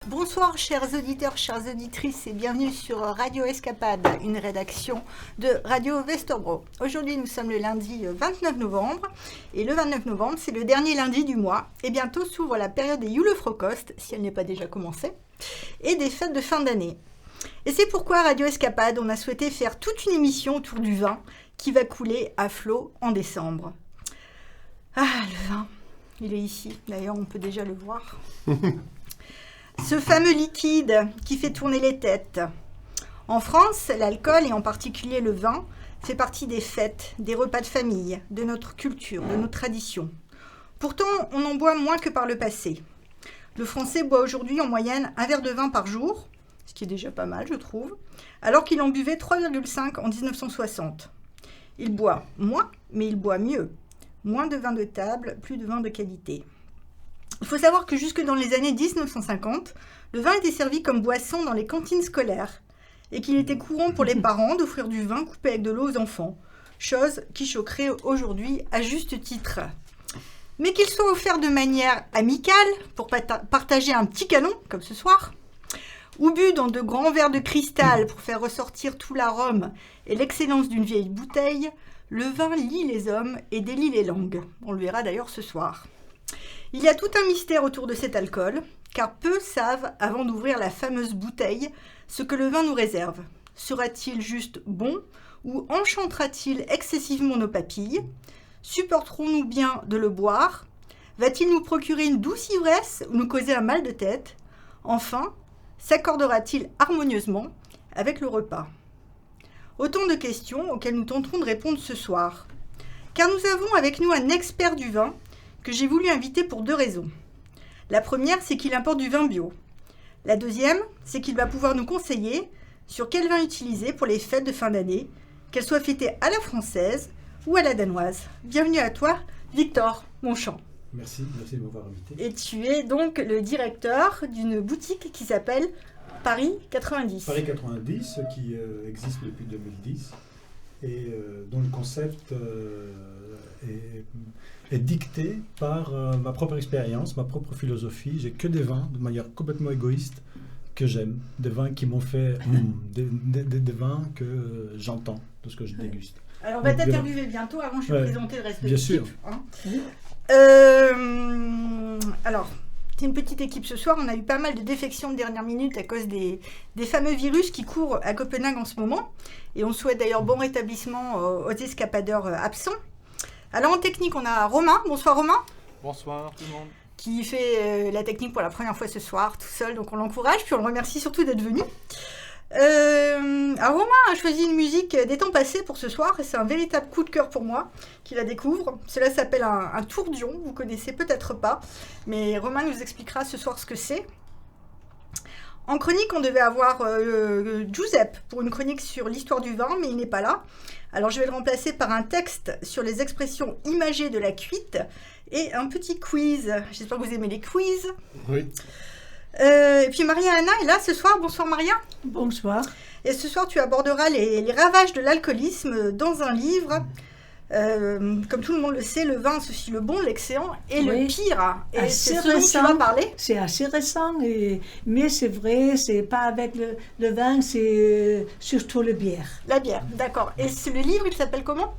Bonsoir chers auditeurs, chères auditrices et bienvenue sur Radio Escapade, une rédaction de Radio Vesterbro. Aujourd'hui nous sommes le lundi 29 novembre et le 29 novembre c'est le dernier lundi du mois et bientôt s'ouvre la période des Julefrokost, si elle n'est pas déjà commencée, et des fêtes de fin d'année. Et c'est pourquoi Radio Escapade on a souhaité faire toute une émission autour du vin qui va couler à flot en décembre. Ah le vin, il est ici, d'ailleurs on peut déjà le voir. Ce fameux liquide qui fait tourner les têtes. En France, l'alcool, et en particulier le vin, fait partie des fêtes, des repas de famille, de notre culture, de nos traditions. Pourtant, on en boit moins que par le passé. Le Français boit aujourd'hui en moyenne un verre de vin par jour, ce qui est déjà pas mal, je trouve, alors qu'il en buvait 3,5 en 1960. Il boit moins, mais il boit mieux. Moins de vin de table, plus de vin de qualité. Il faut savoir que jusque dans les années 1950, le vin était servi comme boisson dans les cantines scolaires et qu'il était courant pour les parents d'offrir du vin coupé avec de l'eau aux enfants, chose qui choquerait aujourd'hui à juste titre. Mais qu'il soit offert de manière amicale pour partager un petit canon, comme ce soir, ou bu dans de grands verres de cristal pour faire ressortir tout l'arôme et l'excellence d'une vieille bouteille, le vin lie les hommes et délie les langues. On le verra d'ailleurs ce soir. Il y a tout un mystère autour de cet alcool, car peu savent, avant d'ouvrir la fameuse bouteille, ce que le vin nous réserve. Sera-t-il juste bon ou enchantera-t-il excessivement nos papilles? Supporterons-nous bien de le boire? Va-t-il nous procurer une douce ivresse ou nous causer un mal de tête? Enfin, s'accordera-t-il harmonieusement avec le repas? Autant de questions auxquelles nous tenterons de répondre ce soir. Car nous avons avec nous un expert du vin, que j'ai voulu inviter pour deux raisons. La première, c'est qu'il importe du vin bio. La deuxième, c'est qu'il va pouvoir nous conseiller sur quel vin utiliser pour les fêtes de fin d'année, qu'elles soient fêtées à la française ou à la danoise. Bienvenue à toi, Victor Monchamp. Merci de m'avoir invité. Et tu es donc le directeur d'une boutique qui s'appelle Paris 90. Paris 90, qui existe depuis 2010 et dont le concept est dicté par ma propre expérience, ma propre philosophie. J'ai que des vins, de manière complètement égoïste, que j'aime. Des vins qui m'ont fait... des vins que j'entends de ce que je déguste. Alors on va t'interviewer bientôt, avant je vais présenter le reste de l'équipe. Bien sûr. Hein. Alors, c'est une petite équipe ce soir. On a eu pas mal de défections de dernière minute à cause des fameux virus qui courent à Copenhague en ce moment. Et on souhaite d'ailleurs bon rétablissement aux escapadeurs absents. Alors en technique, on a Romain. Bonsoir Romain. Bonsoir tout le monde. Qui fait la technique pour la première fois ce soir, tout seul. Donc on l'encourage, puis on le remercie surtout d'être venu. Alors Romain a choisi une musique des temps passés pour ce soir. Et c'est un véritable coup de cœur pour moi qui la découvre. Cela s'appelle un tourdion. Vous connaissez peut-être pas. Mais Romain nous expliquera ce soir ce que c'est. En chronique, on devait avoir Giuseppe pour une chronique sur l'histoire du vin, mais il n'est pas là. Alors je vais le remplacer par un texte sur les expressions imagées de la cuite et un petit quiz. J'espère que vous aimez les quiz. Oui. Et puis Maria-Anna est là ce soir. Bonsoir Maria. Bonsoir. Et ce soir tu aborderas les ravages de l'alcoolisme dans un livre. Comme tout le monde le sait, le vin associe le bon, l'excellent et le pire. Et c'est ce dont tu vas parler. C'est assez récent, mais c'est vrai, c'est pas avec le vin, c'est surtout la bière. La bière, d'accord. Et le livre, il s'appelle comment?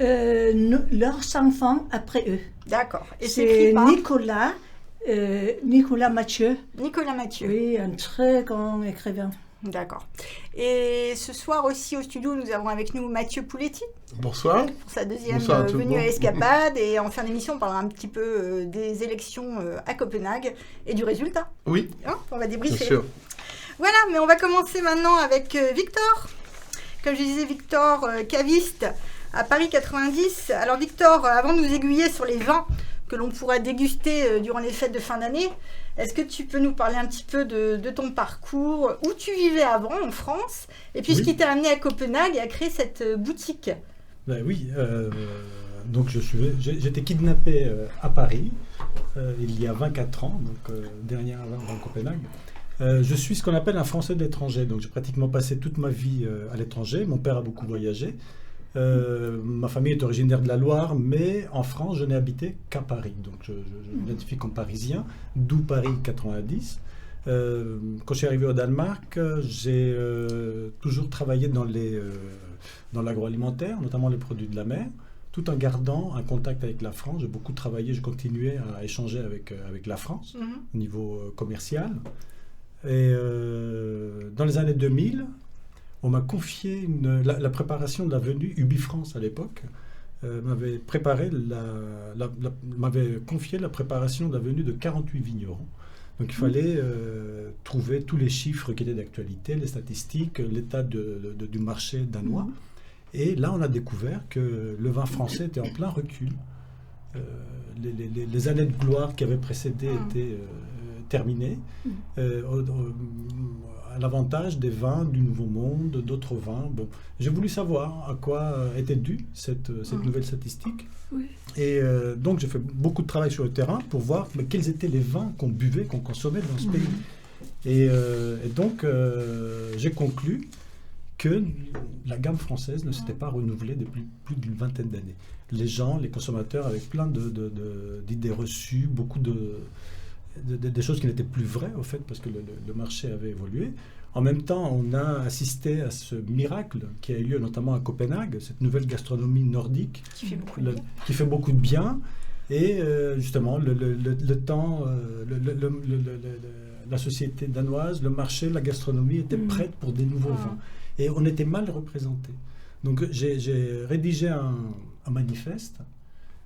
Leurs enfants après eux. D'accord. Et c'est écrit par Nicolas Mathieu. Nicolas Mathieu. Oui, un très grand écrivain. D'accord. Et ce soir aussi au studio, nous avons avec nous Mathieu Pouletti. Bonsoir. Pour sa deuxième venue à Escapade. Et en fin d'émission, on parlera un petit peu des élections à Copenhague et du résultat. Oui. Hein, on va débriefer. Bien sûr. Voilà, mais on va commencer maintenant avec Victor. Comme je disais, Victor, caviste à Paris 90. Alors Victor, avant de nous aiguiller sur les vins que l'on pourra déguster durant les fêtes de fin d'année, est-ce que tu peux nous parler un petit peu de ton parcours, où tu vivais avant en France, et puis ce qui t'a amené à Copenhague et à créer cette boutique? Ben oui, donc j'étais kidnappé à Paris il y a 24 ans, donc dernière avant Copenhague. Je suis ce qu'on appelle un Français de l'étranger, donc j'ai pratiquement passé toute ma vie à l'étranger. Mon père a beaucoup voyagé. Ma famille est originaire de la Loire, mais en France, je n'ai habité qu'à Paris. Donc, je m'identifie comme parisien, d'où Paris 90. Quand je suis arrivé au Danemark, j'ai toujours travaillé dans l'agroalimentaire, notamment les produits de la mer, tout en gardant un contact avec la France. J'ai beaucoup travaillé, j'ai continué à échanger avec la France au niveau commercial. Et dans les années 2000, on m'a confié la préparation de la venue UbiFrance à l'époque. M'avait confié la préparation de la venue de 48 vignerons. Donc il fallait trouver tous les chiffres qui étaient d'actualité, les statistiques, l'état du marché danois. Et là, on a découvert que le vin français était en plein recul. Les années de gloire qui avaient précédé étaient terminées, à l'avantage des vins du Nouveau Monde, d'autres vins. Bon, j'ai voulu savoir à quoi était due cette nouvelle statistique. Oui. Et donc, j'ai fait beaucoup de travail sur le terrain pour voir quels étaient les vins qu'on buvait, qu'on consommait dans ce pays. Et donc, j'ai conclu que la gamme française ne s'était pas renouvelée depuis plus d'une vingtaine d'années. Les gens, les consommateurs, avec plein d'idées reçues, beaucoup des choses qui n'étaient plus vraies, au fait, parce que le marché avait évolué. En même temps, on a assisté à ce miracle qui a eu lieu notamment à Copenhague, cette nouvelle gastronomie nordique qui fait beaucoup de bien. Et justement, le temps, la société danoise, le marché, la gastronomie étaient prêtes pour des nouveaux vins. Et on était mal représentés. Donc j'ai rédigé un manifeste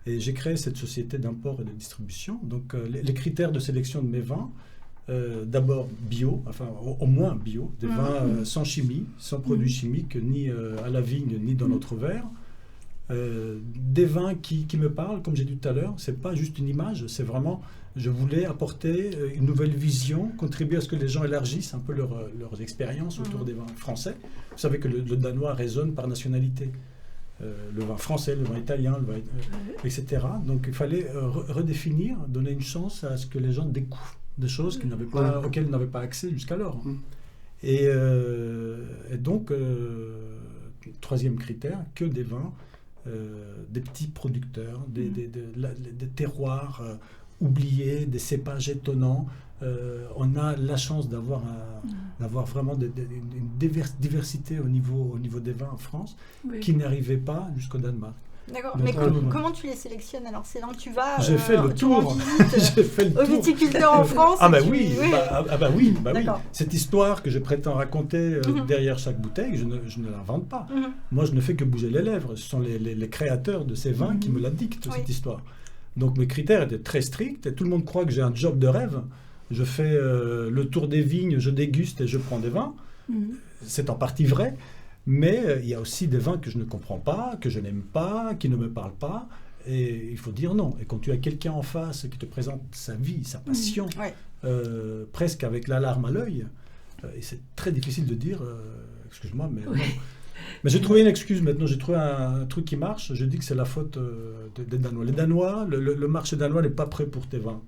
et j'ai créé cette société d'import et de distribution. Donc les critères de sélection de mes vins, d'abord bio, enfin au moins bio, des vins sans chimie, sans produits chimiques, ni à la vigne, ni dans notre verre. Des vins qui me parlent, comme j'ai dit tout à l'heure, c'est pas juste une image, c'est vraiment, je voulais apporter une nouvelle vision, contribuer à ce que les gens élargissent un peu leurs expériences autour des vins français. Vous savez que le danois résonne par nationalité. Le vin français, le vin italien, le vin, etc. Donc il fallait redéfinir, donner une chance à ce que les gens découvrent des choses auxquelles ils n'avaient pas accès jusqu'alors. Et donc, troisième critère, que des vins, des petits producteurs, des terroirs oubliés, des cépages étonnants. On a la chance d'avoir vraiment une diversité au niveau des vins en France qui n'arrivait pas jusqu'au Danemark. D'accord, mais comment tu les sélectionnes alors? C'est là où tu vas J'ai fait le tour. J'ai fait le tour. Aux viticulteurs en France. Ah bah oui, oui. Cette histoire que je prétends raconter derrière chaque bouteille, je ne l'invente pas. Moi, je ne fais que bouger les lèvres. Ce sont les créateurs de ces vins qui me la dictent, cette histoire. Donc mes critères étaient très stricts et tout le monde croit que j'ai un job de rêve. Je fais le tour des vignes, je déguste et je prends des vins. C'est en partie vrai. Mais il y a aussi des vins que je ne comprends pas, que je n'aime pas, qui ne me parlent pas. Et il faut dire non. Et quand tu as quelqu'un en face qui te présente sa vie, sa passion, presque avec l'alarme à l'œil, et c'est très difficile de dire excuse-moi, mais non. Mais j'ai trouvé une excuse maintenant. J'ai trouvé un truc qui marche. Je dis que c'est la faute des Danois. Les Danois, le marché danois n'est pas prêt pour tes vins.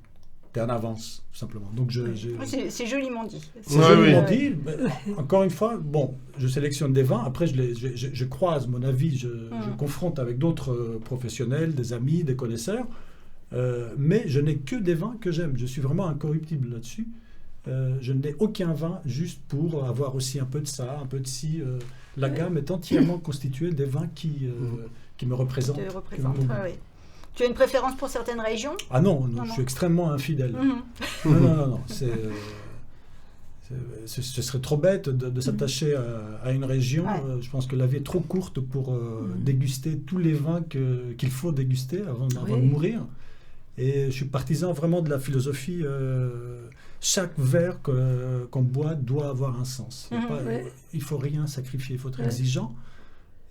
T'es en avance, tout simplement. Donc c'est joliment dit. C'est joliment dit. Encore une fois, bon, je sélectionne des vins. Après, je croise mon avis, je confronte avec d'autres professionnels, des amis, des connaisseurs. Mais je n'ai que des vins que j'aime. Je suis vraiment incorruptible là-dessus. Je n'ai aucun vin juste pour avoir aussi un peu de ça, un peu de ci. La gamme est entièrement constituée des vins qui me représentent. Tu as une préférence pour certaines régions? Ah non, je suis extrêmement infidèle. Non. Ce serait trop bête de s'attacher à une région. Je pense que la vie est trop courte pour déguster tous les vins qu'il faut déguster avant de mourir. Et je suis partisan vraiment de la philosophie. Chaque verre qu'on boit doit avoir un sens. Il ne faut rien sacrifier, il faut être exigeant.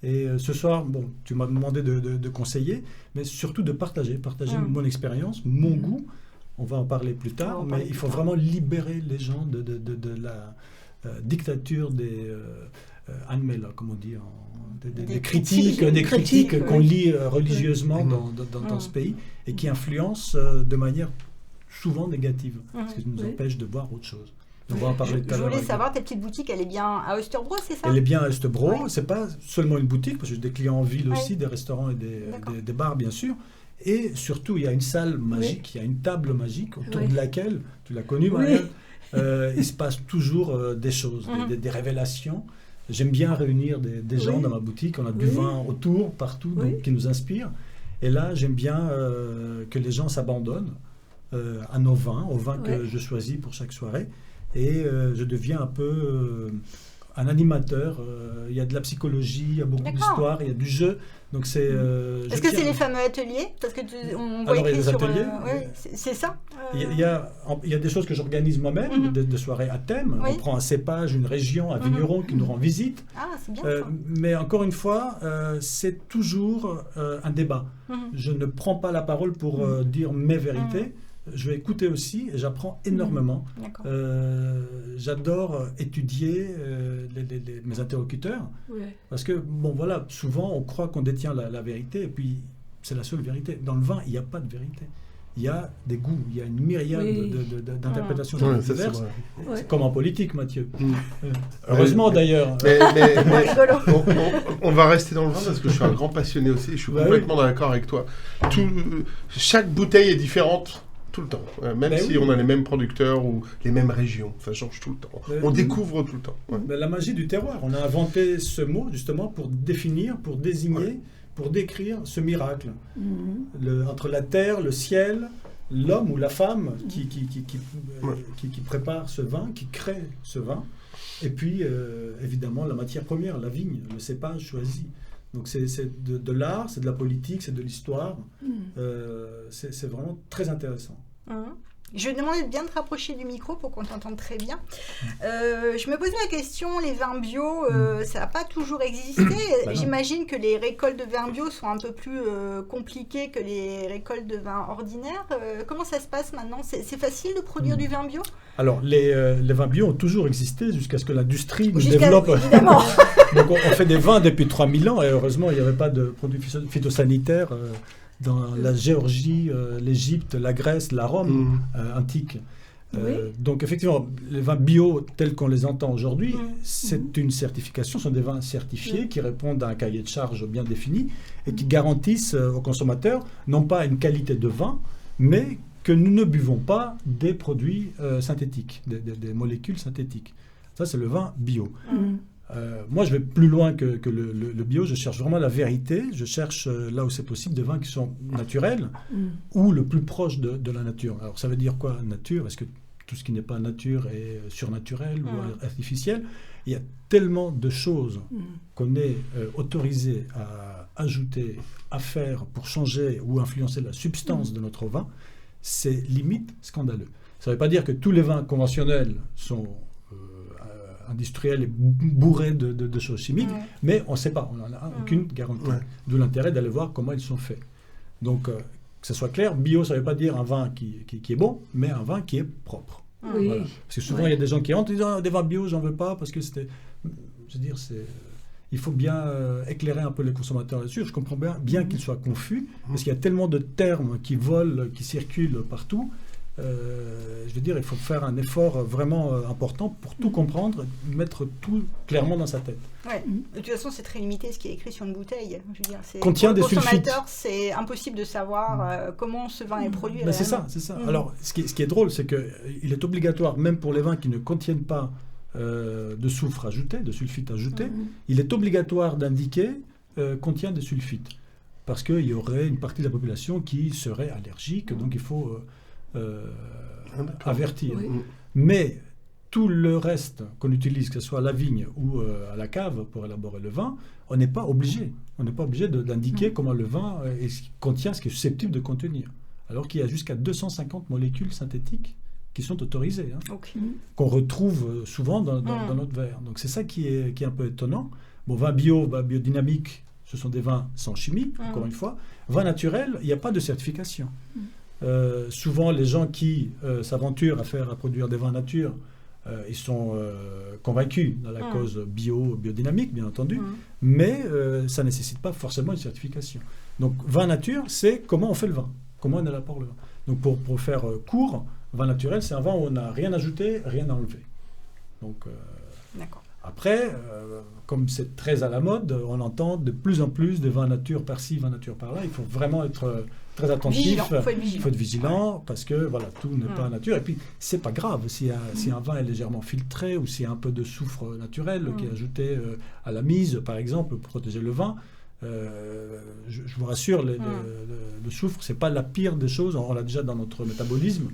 Et ce soir, bon, tu m'as demandé de conseiller, mais surtout de partager mon expérience, mon goût. On va en parler plus tard, mais il faut vraiment libérer les gens de la dictature des Anmälder, comme on dit, des critiques qu'on lit religieusement dans ce pays et qui influencent de manière souvent négative, parce qu'ils nous empêchent de voir autre chose. On va en parler tout à l'heure. Je voulais savoir, ta petite boutique, elle est bien à Österbro, c'est ça? Elle est bien à Österbro. C'est pas seulement une boutique, parce que j'ai des clients en ville aussi, des restaurants et des bars, bien sûr. Et surtout, il y a une salle magique, il y a une table magique autour de laquelle, tu l'as connue, Marianne, il se passe toujours des choses, des révélations. J'aime bien réunir des gens dans ma boutique. On a du vin autour, partout, donc, qui nous inspire. Et là, j'aime bien que les gens s'abandonnent à nos vins, aux vins que je choisis pour chaque soirée. Et je deviens un peu un animateur. Il y a de la psychologie, il y a beaucoup d'histoire, il y a du jeu. Donc c'est. Est-ce que c'est les fameux ateliers? Parce que on voit Alors, il y a écrit des sur. ateliers. C'est ça. Il y a des choses que j'organise moi-même, des soirées à thème. On prend un cépage, une région, un vigneron qui nous rend visite. Ah, c'est bien ça. Mais encore une fois, c'est toujours un débat. Je ne prends pas la parole pour dire mes vérités. Je vais écouter aussi et j'apprends énormément. J'adore étudier mes interlocuteurs parce que, bon voilà, souvent on croit qu'on détient la vérité et puis c'est la seule vérité. Dans le vin, il n'y a pas de vérité. Il y a des goûts, il y a une myriade d'interprétations diverses. C'est comme en politique, Mathieu. Heureusement d'ailleurs. On va rester dans le vin parce que je suis un grand passionné aussi. Je suis complètement d'accord avec toi. Chaque bouteille est différente. Tout le temps, même si on a les mêmes producteurs ou les mêmes régions, ça change tout le temps. On découvre tout le temps. La magie du terroir, on a inventé ce mot justement pour définir, pour désigner, pour décrire ce miracle entre la terre, le ciel, l'homme ou la femme qui prépare ce vin, qui crée ce vin, et puis évidemment la matière première, la vigne, le cépage choisi. Donc c'est de l'art, c'est de la politique, c'est de l'histoire. C'est vraiment très intéressant. Je demande bien de te rapprocher du micro pour qu'on t'entende très bien. Je me posais la question, les vins bio, ça n'a pas toujours existé. J'imagine que les récoltes de vins bio sont un peu plus compliquées que les récoltes de vins ordinaires. Comment ça se passe maintenant? C'est facile de produire du vin bio? Alors, les vins bio ont toujours existé jusqu'à ce que l'industrie nous développe. Évidemment. Donc, on fait des vins depuis 3000 ans et heureusement, il n'y avait pas de produits phytosanitaires dans la Géorgie, l'Égypte, la Grèce, la Rome antique. Donc effectivement, les vins bio tels qu'on les entend aujourd'hui, c'est une certification, ce sont des vins certifiés qui répondent à un cahier de charges bien défini et qui garantissent aux consommateurs non pas une qualité de vin, mais que nous ne buvons pas des produits synthétiques, des molécules synthétiques. Ça, c'est le vin bio. Moi, je vais plus loin que le bio. Je cherche vraiment la vérité. Je cherche, là où c'est possible, des vins qui sont naturels ou le plus proche de la nature. Alors, ça veut dire quoi, nature? Est-ce que tout ce qui n'est pas nature est surnaturel ou artificiel? Il y a tellement de choses qu'on est autorisé à ajouter, à faire pour changer ou influencer la substance de notre vin. C'est limite scandaleux. Ça ne veut pas dire que tous les vins conventionnels sont industriels et bourrés de choses chimiques, mais on ne sait pas, on n'en a aucune garantie. D'où l'intérêt d'aller voir comment ils sont faits. Donc, que ce soit clair, bio, ça ne veut pas dire un vin qui est bon, mais un vin qui est propre. Voilà. Parce que souvent, il y a des gens qui entrent et disent des vins bio, j'en veux pas, parce que c'était... Je veux dire, il faut bien éclairer un peu les consommateurs là-dessus. Je comprends bien qu'ils soient confus, parce qu'il y a tellement de termes qui volent, qui circulent partout. Je veux dire, il faut faire un effort vraiment important pour tout comprendre, mettre tout clairement dans sa tête. De toute façon, c'est très limité ce qui est écrit sur une bouteille. Je veux dire, contient des sulfites. Pour le consommateur, c'est impossible de savoir comment ce vin est produit. C'est ça. Alors, ce qui est drôle, c'est qu'il est obligatoire, même pour les vins qui ne contiennent pas de soufre ajouté, de sulfite ajouté, il est obligatoire d'indiquer contient des sulfites. Parce qu'il y aurait une partie de la population qui serait allergique, donc il faut... avertir. Mais tout le reste qu'on utilise, que ce soit à la vigne ou à la cave pour élaborer le vin, on n'est pas obligé. On n'est pas obligé d'indiquer comment le vin contient ce qui est susceptible de contenir. Alors qu'il y a jusqu'à 250 molécules synthétiques qui sont autorisées, qu'on retrouve souvent dans notre verre. Donc c'est ça qui est un peu étonnant. Bon, vin bio, biodynamique, ce sont des vins sans chimie, encore une fois. Vin naturel, il n'y a pas de certification. Souvent, les gens qui s'aventurent à produire des vins nature, ils sont convaincus dans la cause biodynamique, bien entendu, mais ça ne nécessite pas forcément une certification. Donc, vin nature, c'est comment on fait le vin, comment on élabore le vin. Donc, pour faire court, vin naturel, c'est un vin où on n'a rien ajouté, rien enlevé. Donc, Après, comme c'est très à la mode, on entend de plus en plus de vin nature par-ci, vin nature par-là. Il faut vraiment être très attentif. Il faut être vigilant parce que voilà, tout n'est pas nature. Et puis, c'est pas grave si un vin est légèrement filtré ou s'il y a un peu de soufre naturel qui est ajouté à la mise, par exemple, pour protéger le vin. Je vous rassure, le soufre, c'est pas la pire des choses. On l'a déjà dans notre métabolisme.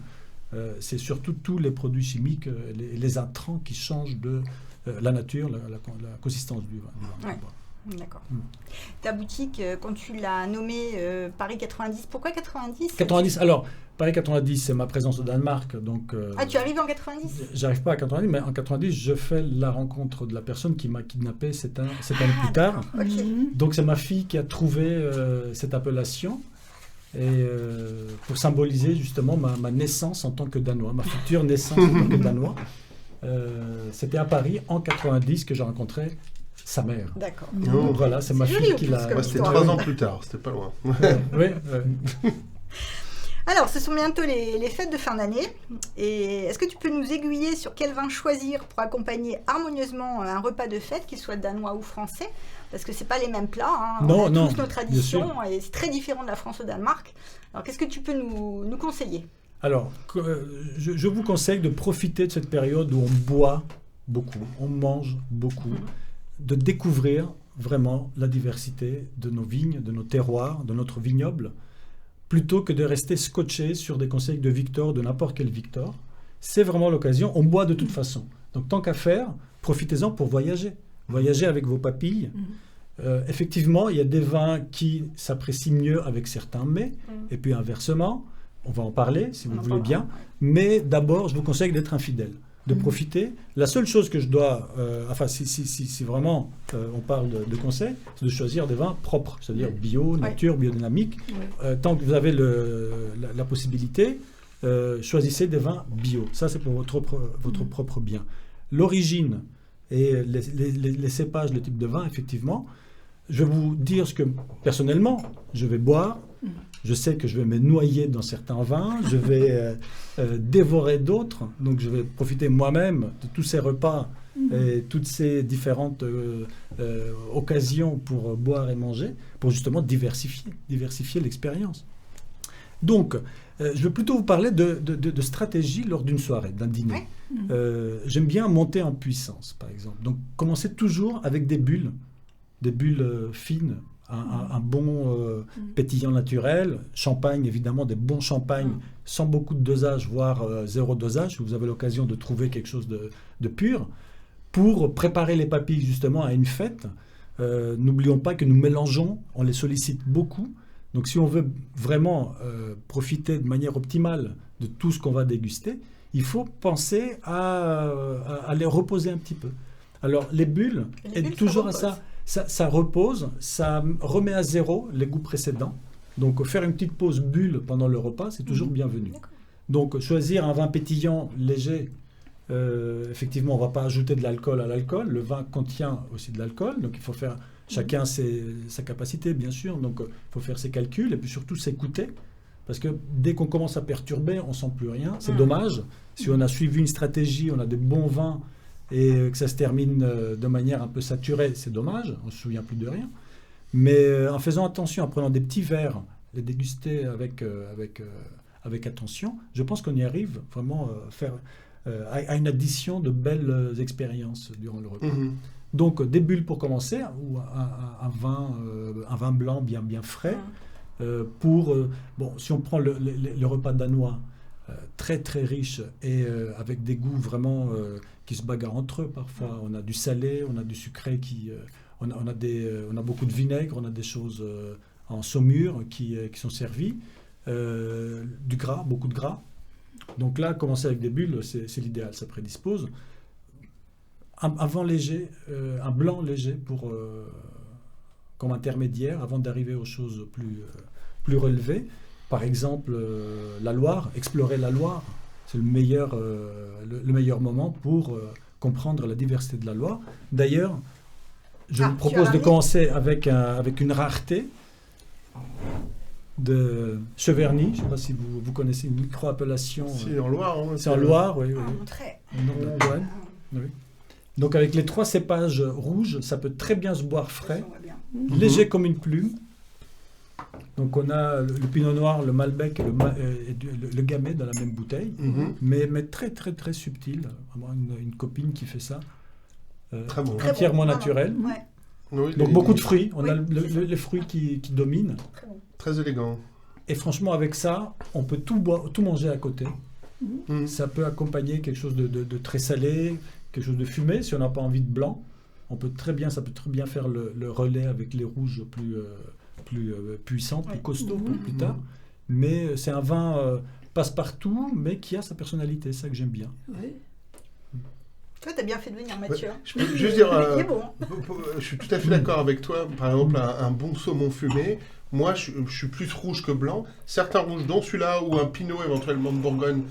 C'est surtout tous les produits chimiques, les intrants qui changent de la nature, la consistance du vin. Ouais. D'accord. Ta boutique, quand tu l'as nommée Paris 90, pourquoi 90 ? 90, alors, Paris 90, c'est ma présence au Danemark. Donc, tu arrives en 90 ? J'arrive pas à 90, mais en 90, je fais la rencontre de la personne qui m'a kidnappé 7 ans plus tard. Okay. Donc, c'est ma fille qui a trouvé cette appellation. Et pour symboliser justement ma naissance en tant que Danois, ma future naissance en tant que Danois. C'était à Paris en 90 que j'ai rencontré sa mère. D'accord. Donc voilà, c'est ma fille qui l'a. C'était 3 ans plus tard, c'était pas loin. Oui. Alors, ce sont bientôt les fêtes de fin d'année. Et est-ce que tu peux nous aiguiller sur quel vin choisir pour accompagner harmonieusement un repas de fête, qu'il soit danois ou français ? Parce que c'est pas les mêmes plats. Hein. On a tous nos traditions et c'est très différent de la France au Danemark. Alors, qu'est-ce que tu peux nous conseiller ? Alors, je vous conseille de profiter de cette période où on boit beaucoup, on mange beaucoup, de découvrir vraiment la diversité de nos vignes, de nos terroirs, de notre vignoble, plutôt que de rester scotché sur des conseils de Victor, de n'importe quel Victor. C'est vraiment l'occasion. On boit de toute façon. Donc, tant qu'à faire, profitez-en pour voyager. Voyager avec vos papilles. Effectivement, il y a des vins qui s'apprécient mieux avec certains mets, et puis inversement. On va en parler, si vous voulez bien. Mais d'abord, je vous conseille d'être infidèle, de profiter. La seule chose que je dois... si vraiment on parle de conseils, c'est de choisir des vins propres, c'est-à-dire bio, nature, biodynamique. Tant que vous avez la possibilité, choisissez des vins bio. Ça, c'est pour votre propre bien. L'origine et les cépages, le type de vin, effectivement, je vais vous dire ce que, personnellement, je vais boire. Je sais que je vais me noyer dans certains vins, je vais dévorer d'autres, donc je vais profiter moi-même de tous ces repas et toutes ces différentes occasions pour boire et manger, pour justement diversifier l'expérience. Donc, je vais plutôt vous parler de stratégie lors d'une soirée, d'un dîner. J'aime bien monter en puissance, par exemple. Donc, commencez toujours avec des bulles fines, un bon pétillant naturel, champagne, évidemment, des bons champagnes, sans beaucoup de dosage, voire zéro dosage, si vous avez l'occasion de trouver quelque chose de pur, pour préparer les papilles, justement, à une fête. N'oublions pas que nous mélangeons, on les sollicite beaucoup. Donc, si on veut vraiment profiter de manière optimale de tout ce qu'on va déguster, il faut penser à les reposer un petit peu. Alors, les bulles aident toujours à ça. Ça repose, ça remet à zéro les goûts précédents. Donc, faire une petite pause bulle pendant le repas, c'est toujours bienvenu. Donc, choisir un vin pétillant, léger, effectivement, on ne va pas ajouter de l'alcool à l'alcool. Le vin contient aussi de l'alcool, donc il faut faire chacun sa capacité, bien sûr. Donc, il faut faire ses calculs et puis surtout s'écouter. Parce que dès qu'on commence à perturber, on ne sent plus rien. C'est dommage. Si on a suivi une stratégie, on a des bons vins, et que ça se termine de manière un peu saturée, c'est dommage, on ne se souvient plus de rien. Mais en faisant attention, en prenant des petits verres, les déguster avec attention, je pense qu'on y arrive vraiment à une addition de belles expériences durant le repas. Donc des bulles pour commencer, ou un vin blanc bien frais. Si on prend le repas danois, très très riche et avec des goûts vraiment qui se bagarrent entre eux parfois. On a du salé, on a du sucré, on a beaucoup de vinaigre, on a des choses en saumure qui sont servies, du gras, beaucoup de gras. Donc là, commencer avec des bulles, c'est l'idéal, ça prédispose. Un vin léger, un blanc léger comme intermédiaire avant d'arriver aux choses plus relevées. Par exemple, la Loire, explorer la Loire, c'est le meilleur moment pour comprendre la diversité de la Loire. D'ailleurs, je vous propose de commencer avec une rareté de Cheverny. Je ne sais pas si vous connaissez une micro-appellation. C'est en Loire. C'est en Loire, oui. Très. Oui. Donc avec les 3 cépages rouges, ça peut très bien se boire frais, On voit bien. léger comme une plume. Donc on a le pinot noir, le malbec et le gamay dans la même bouteille, mais très très très subtil. Vraiment une copine qui fait ça, Très bon. entièrement bon, naturel. Ouais, Oui, Donc beaucoup de fruits, on Oui, a c'est ça. les fruits qui dominent. très bon. Très élégant. Et franchement avec ça, on peut tout manger à côté. Mhm. Ça peut accompagner quelque chose de très salé, quelque chose de fumé, si on n'a pas envie de blanc. Ça peut très bien faire le relais avec les rouges plus puissants, plus Ouais. costauds plus tard. Mais c'est un vin passe-partout, mais qui a sa personnalité, c'est ça que j'aime bien. Oui. Toi, t'as bien fait de venir, Mathieu. Je peux juste dire, Il est bon. je suis tout à fait d'accord avec toi. Par exemple, un bon saumon fumé, moi, je suis plus rouge que blanc. Certains rouges, dont celui-là, ou un pinot éventuellement de Bourgogne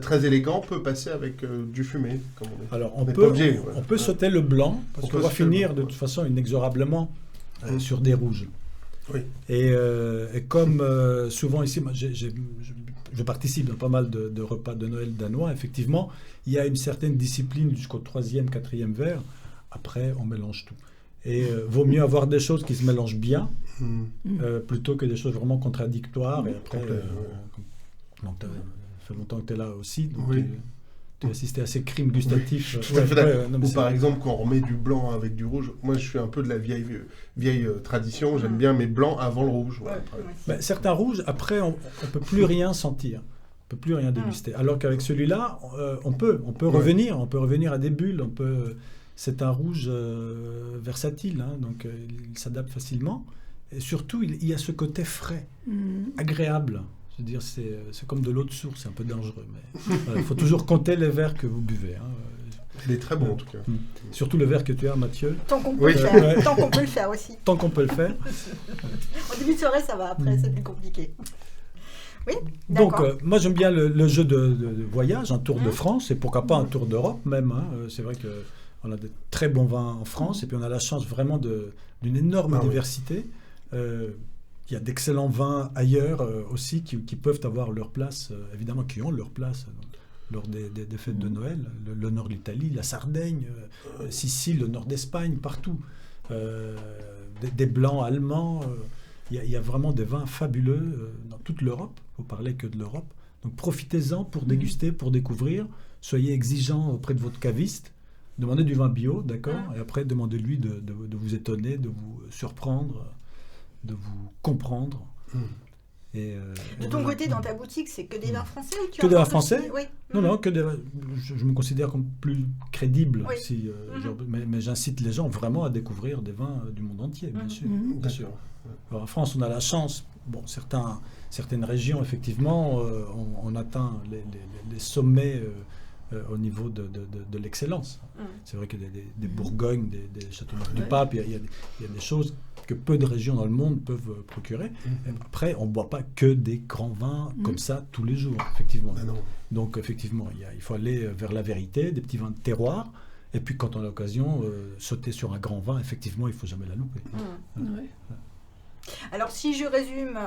très élégant, peut passer avec du fumé, comme on dit. Alors on n'est peut, pas obligé, ouais. on peut sauter le blanc, parce On qu'on peut va sauter le finir blanc, de ouais. toute façon inexorablement sur des rouges. Oui. Et comme souvent ici, moi, je participe dans pas mal de repas de Noël danois, effectivement, il y a une certaine discipline jusqu'au 3e, 4e verre. Après, on mélange tout. Et vaut mieux avoir des choses qui se mélangent bien, plutôt que des choses vraiment contradictoires. Et après, Complet, donc, ça fait longtemps que tu es là aussi, donc Oui. tu as assisté à ces crimes gustatifs. Je suis tout à fait d'accord. non, mais Ou c'est- par exemple, quand on remet du blanc avec du rouge, moi je suis un peu de la vieille tradition, j'aime bien mes blancs avant le rouge. Voilà. Ben, certains rouges, après, on ne peut plus rien sentir. On peut plus rien déguster. Alors qu'avec celui-là, on peut revenir. On peut revenir à des bulles. C'est un rouge versatile, hein, donc il s'adapte facilement. Et surtout, il y a ce côté frais, agréable. Je veux dire, c'est comme de l'eau de source, c'est un peu dangereux. Mais il faut toujours compter les verres que vous buvez. Hein. Il est très bon en tout cas. Surtout le verre que tu as, Mathieu. Tant qu'on peut Oui. le faire. Ouais. Tant qu'on peut le faire aussi. Tant qu'on peut le faire. En début de soirée, ça va. Après, c'est plus compliqué. Oui, Donc, d'accord. moi, j'aime bien le jeu de voyage, un tour de France, et pourquoi pas un tour d'Europe même. Hein. C'est vrai qu'on a de très bons vins en France, et puis on a la chance vraiment d'une énorme Ah oui. diversité. Il y a d'excellents vins ailleurs aussi qui peuvent avoir leur place, évidemment, qui ont leur place lors des fêtes de Noël. Le nord de l'Italie, la Sardaigne, Sicile, le nord d'Espagne, partout. Des blancs allemands. Il y a vraiment des vins fabuleux dans toute l'Europe. Il ne faut parler que de l'Europe. Donc profitez-en pour déguster, pour découvrir. Soyez exigeants auprès de votre caviste. Demandez du vin bio, d'accord ? Et après, demandez-lui de vous étonner, de vous surprendre, de vous comprendre. Et, De ton côté, dans ta boutique, c'est que des vins français ou tu Que des vins apportes aussi- français ? Oui. Non, que je me considère comme plus crédible, Oui. mais j'incite les gens vraiment à découvrir des vins du monde entier, bien sûr. Bien sûr. D'accord. Alors, en France, on a la chance, certaines régions, effectivement, on atteint les sommets au niveau de l'excellence. C'est vrai que des Bourgognes, des châteaux du Pape, il y a des choses que peu de régions dans le monde peuvent procurer. Et après, on ne boit pas que des grands vins comme ça tous les jours, effectivement. Ah non. Donc, effectivement, il faut aller vers la vérité, des petits vins de terroir. Et puis, quand on a l'occasion, sauter sur un grand vin, effectivement, il ne faut jamais la louper. Oui. Alors, si je résume,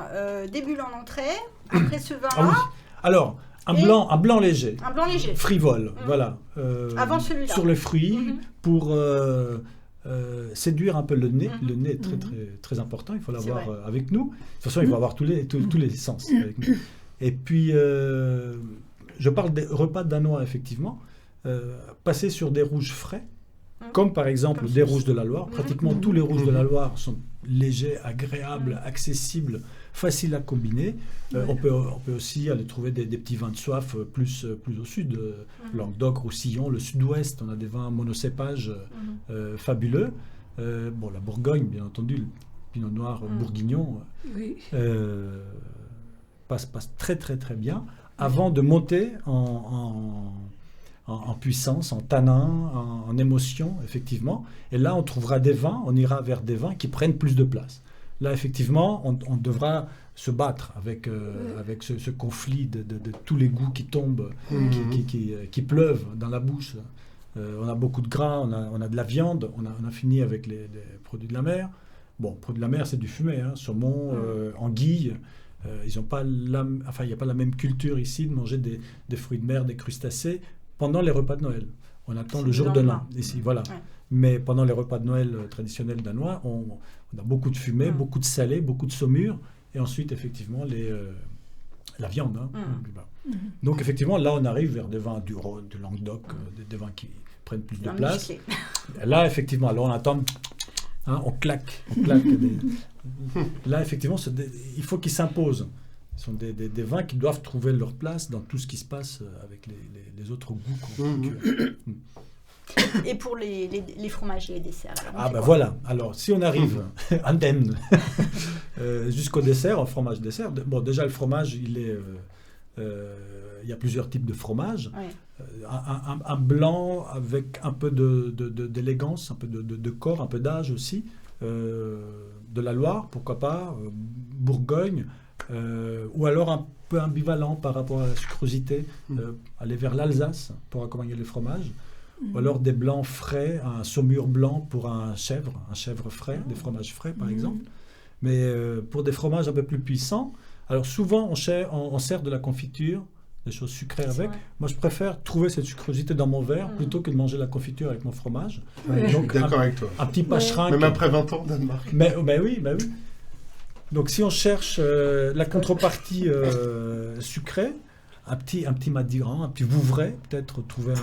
des bulles en entrée, après ce vin-là, Ah oui. Alors, un Et- blanc léger. un blanc léger. Frivole, voilà. Avant celui-là. Sur les fruits, Mhm. pour séduire un peu le nez. Mhm. Le nez est très, très, très important, il faut C'est l'avoir vrai. avec nous. De toute façon, il faut avoir tous les sens avec nous. Et puis, je parle des repas danois, effectivement. Passer sur des rouges frais, comme par exemple Comme des celui-ci. rouges de la Loire. Pratiquement tous les rouges de la Loire sont légers, agréables, accessibles, faciles à combiner. On peut aussi aller trouver des petits vins de soif plus au sud. Languedoc, Roussillon, le sud-ouest, on a des vins monocépages fabuleux. La Bourgogne, bien entendu, le pinot noir bourguignon Oui. passe très très très bien avant de monter en puissance, en tanin, en émotion, effectivement. Et là, on trouvera des vins, on ira vers des vins qui prennent plus de place. Là, effectivement, on devra se battre avec ce conflit de tous les goûts qui tombent, qui pleuvent dans la bouche. On a beaucoup de gras, on a de la viande, on a fini avec les produits de la mer. Bon, produits de la mer, c'est du fumé, hein, saumon, anguille. Ils ont pas il n'y a pas la même culture ici de manger des fruits de mer, des crustacés pendant les repas de Noël. on attend C'est le jour le de lendemain. l'an, ici, voilà. Ouais. Mais pendant les repas de Noël traditionnels danois, on a beaucoup de fumée, beaucoup de salé, beaucoup de saumure, et ensuite, effectivement, la viande. Hein. Donc, effectivement, là, on arrive vers des vins du Rhône, du Languedoc, des vins qui prennent plus de place. Musclé. Là, effectivement, là, on attend, hein, on claque. Là, effectivement, il faut qu'ils s'imposent. Ce sont des vins qui doivent trouver leur place dans tout ce qui se passe avec les autres goûts qu'on procure. Et pour les fromages et les desserts. Alors, on Ah fait ben quoi? voilà, alors si on arrive indemne jusqu'au dessert, en fromage dessert, bon déjà le fromage, il y a plusieurs types de fromage. Ouais. Un blanc avec un peu d'élégance, un peu de corps, un peu d'âge aussi, de la Loire, pourquoi pas, Bourgogne, ou alors un peu ambivalent par rapport à la sucrosité, aller vers l'Alsace pour accompagner le fromage. Ou alors des blancs frais, un saumur blanc pour un chèvre frais, des fromages frais par exemple. Mais pour des fromages un peu plus puissants, alors souvent on sert de la confiture, des choses sucrées avec. vrai. Moi je préfère trouver cette sucrosité dans mon verre plutôt que de manger la confiture avec mon fromage. Ouais, je suis Donc d'accord avec toi. un petit pâcherin. Même après 20 ans, Danemark. Mais oui. Donc si on cherche la contrepartie sucrée, un petit Madiran, un petit Vouvray, peut-être trouver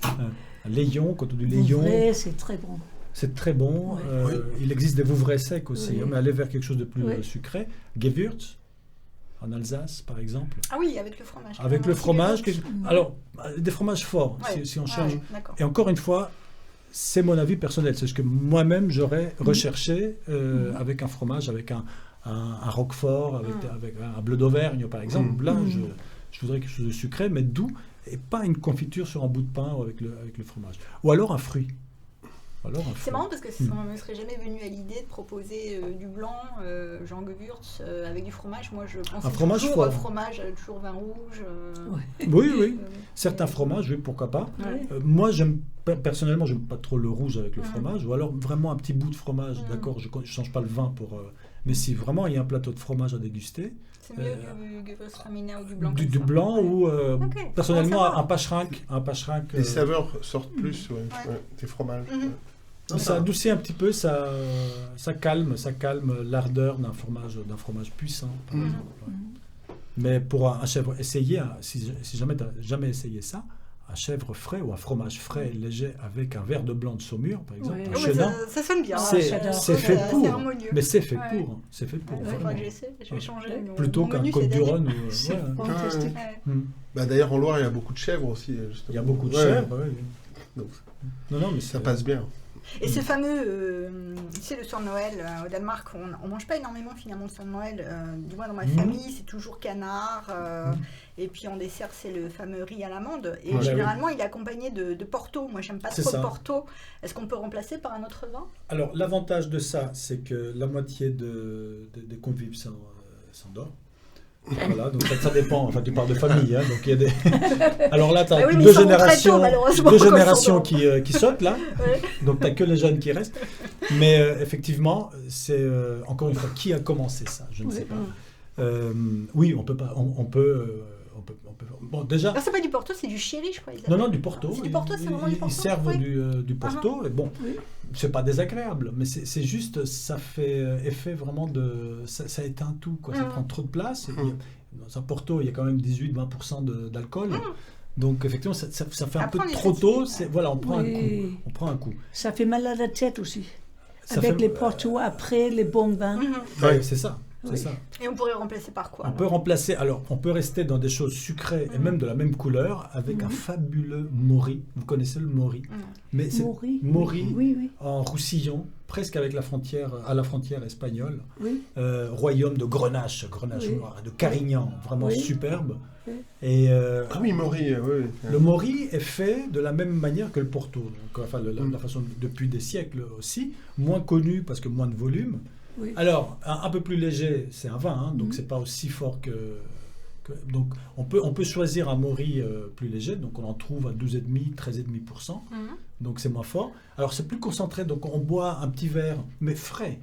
un Léon, quand on dit Léon. Vouvray, c'est très bon. C'est très bon. Ouais. Il existe des Vouvray secs aussi, Oui. mais aller vers quelque chose de plus Oui. sucré. Gewürz, en Alsace par exemple. Ah oui, avec le fromage. Avec le fromage, alors des fromages forts, Ouais. si on Ah cherche. ouais, d'accord. Et encore une fois, c'est mon avis personnel, c'est ce que moi-même j'aurais recherché avec un fromage, avec un roquefort, avec un bleu d'Auvergne par exemple. Là, je voudrais quelque chose de sucré, mais doux, et pas une confiture sur un bout de pain avec le fromage. Ou alors un fruit. C'est marrant parce que ça ne me serait jamais venu à l'idée de proposer du blanc, Jean Gewürz, avec du fromage. Moi, je pensais fromage toujours fort. Fromage, toujours vin rouge. Oui. Certains fromages, oui, pourquoi pas. Ouais. Moi, personnellement, j'aime pas trop le rouge avec le fromage, ou alors vraiment un petit bout de fromage, d'accord, je change pas le vin pour... mais si vraiment il y a un plateau de fromage à déguster... C'est mieux du Gewürztraminer ou du blanc. Du comme ça. blanc ou personnellement Ah, un pâcherin. Les saveurs sortent plus, des fromages. Ça adoucit un petit peu, ça calme l'ardeur d'un fromage puissant, par exemple. Ouais. Mais pour un chèvre, si jamais tu n'as jamais essayé ça, un chèvre frais ou un fromage frais léger avec un verre de blanc de saumure, par exemple, un chenin, Ça sonne bien. c'est fait pour. harmonieux. Mais c'est fait Ouais. pour. C'est fait pour. Il faudra vraiment. que j'essaie. Je vais changer. Plutôt qu'un Côte du Rhône. C'est bon, Ouais. tester. Bah, d'ailleurs, en Loire, il y a beaucoup de chèvres aussi. Justement. Il y a beaucoup de Ouais. chèvres. Ouais. Donc, Non, mais ça passe bien. Et ce fameux, c'est le soir de Noël au Danemark, on mange pas énormément finalement le soir de Noël, du moins dans ma famille, c'est toujours canard, et puis en dessert c'est le fameux riz à l'amande, et généralement il est accompagné de Porto. Moi j'aime pas trop le Porto. Est-ce qu'on peut remplacer par un autre vin? Alors l'avantage de ça, c'est que la moitié des convives s'endort. Voilà, donc ça dépend. Enfin, tu parles de famille, hein, donc il y a des. Alors là, tu as deux générations qui sautent là. Ouais. Donc tu n'as que les jeunes qui restent. Mais effectivement, c'est encore une fois qui a commencé ça. Je ne sais pas. Oui, on peut pas. On peut. Bon, déjà. Non, c'est pas du Porto, c'est du sherry, je crois. Non, du Porto. C'est du Porto, c'est vraiment du Porto. Ils servent du Porto. Et bon, c'est pas désagréable, mais c'est juste, ça fait effet vraiment de. Ça éteint tout, quoi. Ça prend trop de place. Et dans un Porto, il y a quand même 18-20% d'alcool. Donc, effectivement, ça fait un peu trop tôt. Voilà, on prend un coup. On prend un coup. Ça fait mal à la tête aussi. Avec les Porto, après les bons vins. Oui, c'est ça. C'est ça. Et on pourrait remplacer par quoi? On peut remplacer, alors on peut rester dans des choses sucrées et même de la même couleur avec un fabuleux mori. Vous connaissez le mori? Mais c'est mori en Roussillon, presque avec à la frontière espagnole. Royaume de Grenache noir, de Carignan, vraiment superbe. Et ah oui, mori, oui. Le mori est fait de la même manière que le Porto. Donc, enfin, la façon depuis des siècles aussi, moins connu parce que moins de volume. Alors, un peu plus léger, c'est un vin, hein, donc c'est pas aussi fort que donc on peut choisir un mori plus léger, donc on en trouve à 12,5, 13,5%, donc c'est moins fort. Alors c'est plus concentré, donc on boit un petit verre, mais frais.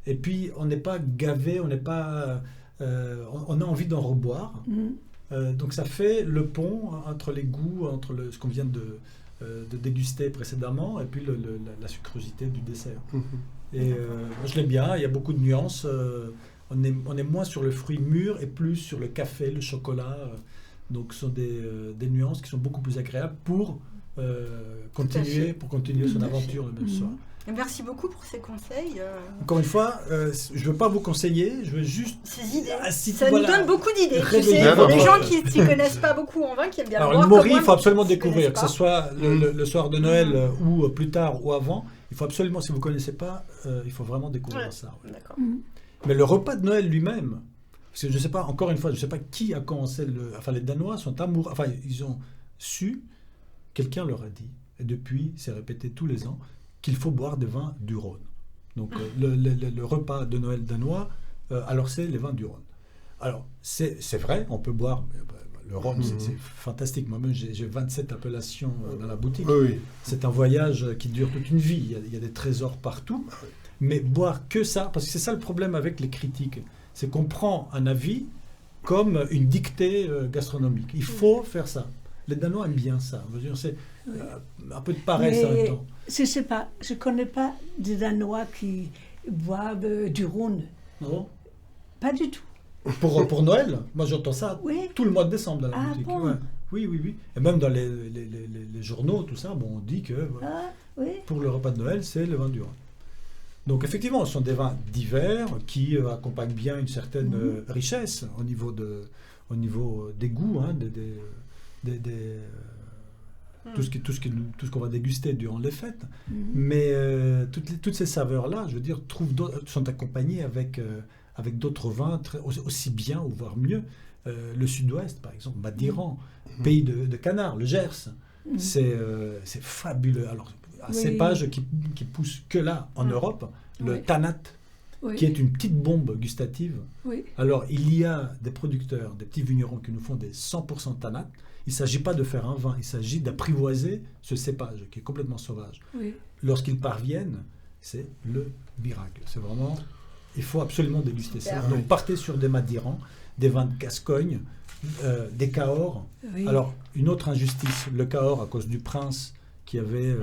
Et puis on n'est pas gavé, on n'est pas, on a envie d'en reboire. Donc ça fait le pont entre les goûts, entre ce qu'on vient de déguster précédemment, et puis la sucrosité du dessert. Et moi, je l'aime bien, il y a beaucoup de nuances. On est moins sur le fruit mûr et plus sur le café, le chocolat. Donc ce sont des nuances qui sont beaucoup plus agréables pour continuer son aventure le même soir. Merci beaucoup pour ces conseils. Encore une fois, je ne veux pas vous conseiller, je veux juste... Ces idées, ça nous donne beaucoup d'idées. Tu sais, Non, pour les non, gens qui ne s'y connaissent pas beaucoup en vin, qui aiment bien Alors, le boire. le Maury, comme il faut moi, absolument qui s'y découvrir, que connaissent ce soit le soir de Noël ou plus tard ou avant. Il faut absolument, si vous ne connaissez pas, il faut vraiment découvrir ça. Ouais. D'accord. Mais le repas de Noël lui-même, parce que je ne sais pas, encore une fois, je ne sais pas qui a commencé Enfin, les Danois sont amoureux, enfin, ils ont su, quelqu'un leur a dit, et depuis, c'est répété tous les ans, qu'il faut boire des vins du Rhône. Donc, le repas de Noël danois, alors c'est les vins du Rhône. Alors, c'est vrai, on peut boire... Le Rhône, c'est fantastique. Moi-même, j'ai 27 appellations dans la boutique. Oui. C'est un voyage qui dure toute une vie. Il y a des trésors partout. Mais boire que ça, parce que c'est ça le problème avec les critiques, c'est qu'on prend un avis comme une dictée gastronomique. Il faut faire ça. Les Danois aiment bien ça. C'est un peu de paresse en même temps. Je ne sais pas, je ne connais pas des Danois qui boivent du Rhône. Non. Pas du tout. Pour Noël, moi j'entends ça tout le mois de décembre dans la boutique. Bon. Ouais. Oui. Et même dans les journaux, tout ça, on dit que pour le repas de Noël, c'est le vin du Rhône. Donc effectivement, ce sont des vins divers qui accompagnent bien une certaine richesse au niveau des goûts, tout ce qu'on va déguster durant les fêtes. Mais toutes ces saveurs-là, je veux dire, sont accompagnées avec d'autres vins aussi bien, ou voire mieux. Le sud-ouest, par exemple, Madiran, pays de canard, le Gers, c'est fabuleux. Alors, un cépage qui pousse que là, en Europe, le Tanat, qui est une petite bombe gustative. Alors, il y a des producteurs, des petits vignerons qui nous font des 100% Tanat. Il ne s'agit pas de faire un vin, il s'agit d'apprivoiser ce cépage qui est complètement sauvage. Lorsqu'ils parviennent, c'est le miracle. C'est vraiment... Il faut absolument déguster ça. Donc, partez sur des Madirans, des vins de Gascogne, des Cahors. Alors, une autre injustice, le Cahors, à cause du prince qui avait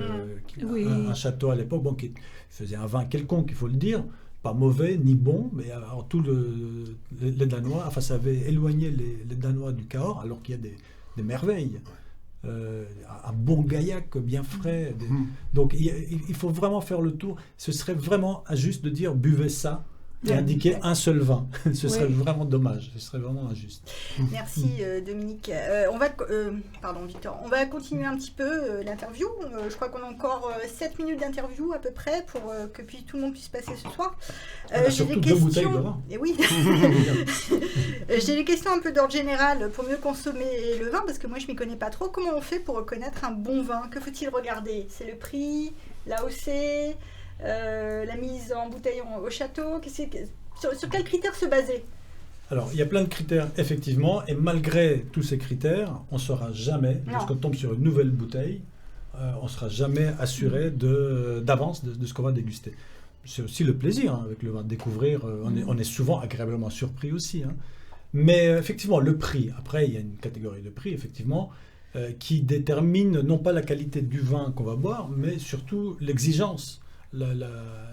un château à l'époque, qui faisait un vin quelconque, il faut le dire, pas mauvais ni bon, mais alors, les Danois, enfin, ça avait éloigné les Danois du Cahors, alors qu'il y a des merveilles. Un bon gaillac bien frais. Donc, il faut vraiment faire le tour. Ce serait vraiment injuste de dire buvez ça et indiquer un seul vin. Ce serait vraiment dommage. Ce serait vraiment injuste. Merci Dominique. Pardon Victor. On va continuer un petit peu l'interview. Je crois qu'on a encore 7 minutes d'interview à peu près pour que tout le monde puisse passer ce soir. J'ai des questions. 2 bouteilles de vin. Et oui. J'ai des questions un peu d'ordre général pour mieux consommer le vin parce que moi je m'y connais pas trop. Comment on fait pour reconnaître un bon vin? Que faut-il regarder? C'est le prix, l'AOC, la mise en bouteille au château, sur quels critères se baser? Alors, il y a plein de critères, effectivement, et malgré tous ces critères, on ne saura jamais, lorsqu'on tombe sur une nouvelle bouteille, on ne sera jamais assuré d'avance de ce qu'on va déguster. C'est aussi le plaisir avec le vin, de découvrir, on est souvent agréablement surpris aussi. Mais effectivement, le prix, après, il y a une catégorie de prix, effectivement, qui détermine non pas la qualité du vin qu'on va boire, mais surtout l'exigence. La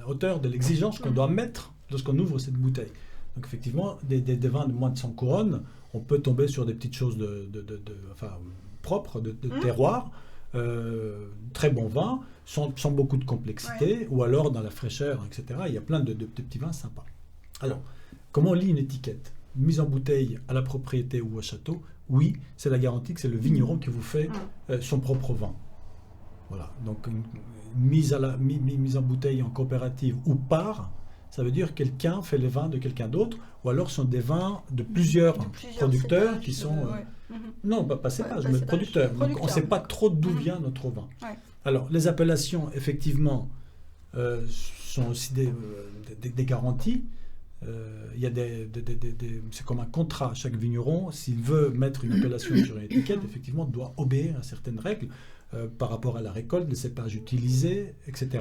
hauteur de l'exigence qu'on doit mettre lorsqu'on ouvre cette bouteille. Donc effectivement, des vins de moins de 100 couronnes, on peut tomber sur des petites choses propres, de terroir, très bons vins, sans beaucoup de complexité, ou alors dans la fraîcheur, etc. Il y a plein de petits vins sympas. Alors, comment on lit une étiquette? Mise en bouteille à la propriété ou au château, oui, c'est la garantie que c'est le vigneron qui vous fait son propre vin. Voilà, donc mise en bouteille en coopérative ou par, ça veut dire quelqu'un fait les vins de quelqu'un d'autre, ou alors ce sont des vins de plusieurs producteurs qui sont... Non, pas cépage, mais producteurs. Donc on ne sait pas trop d'où vient notre vin. Alors, les appellations, effectivement, sont aussi des garanties. Il y a c'est comme un contrat. Chaque vigneron, s'il veut mettre une appellation sur une étiquette, effectivement, doit obéir à certaines règles par rapport à la récolte, les cépages utilisés, etc.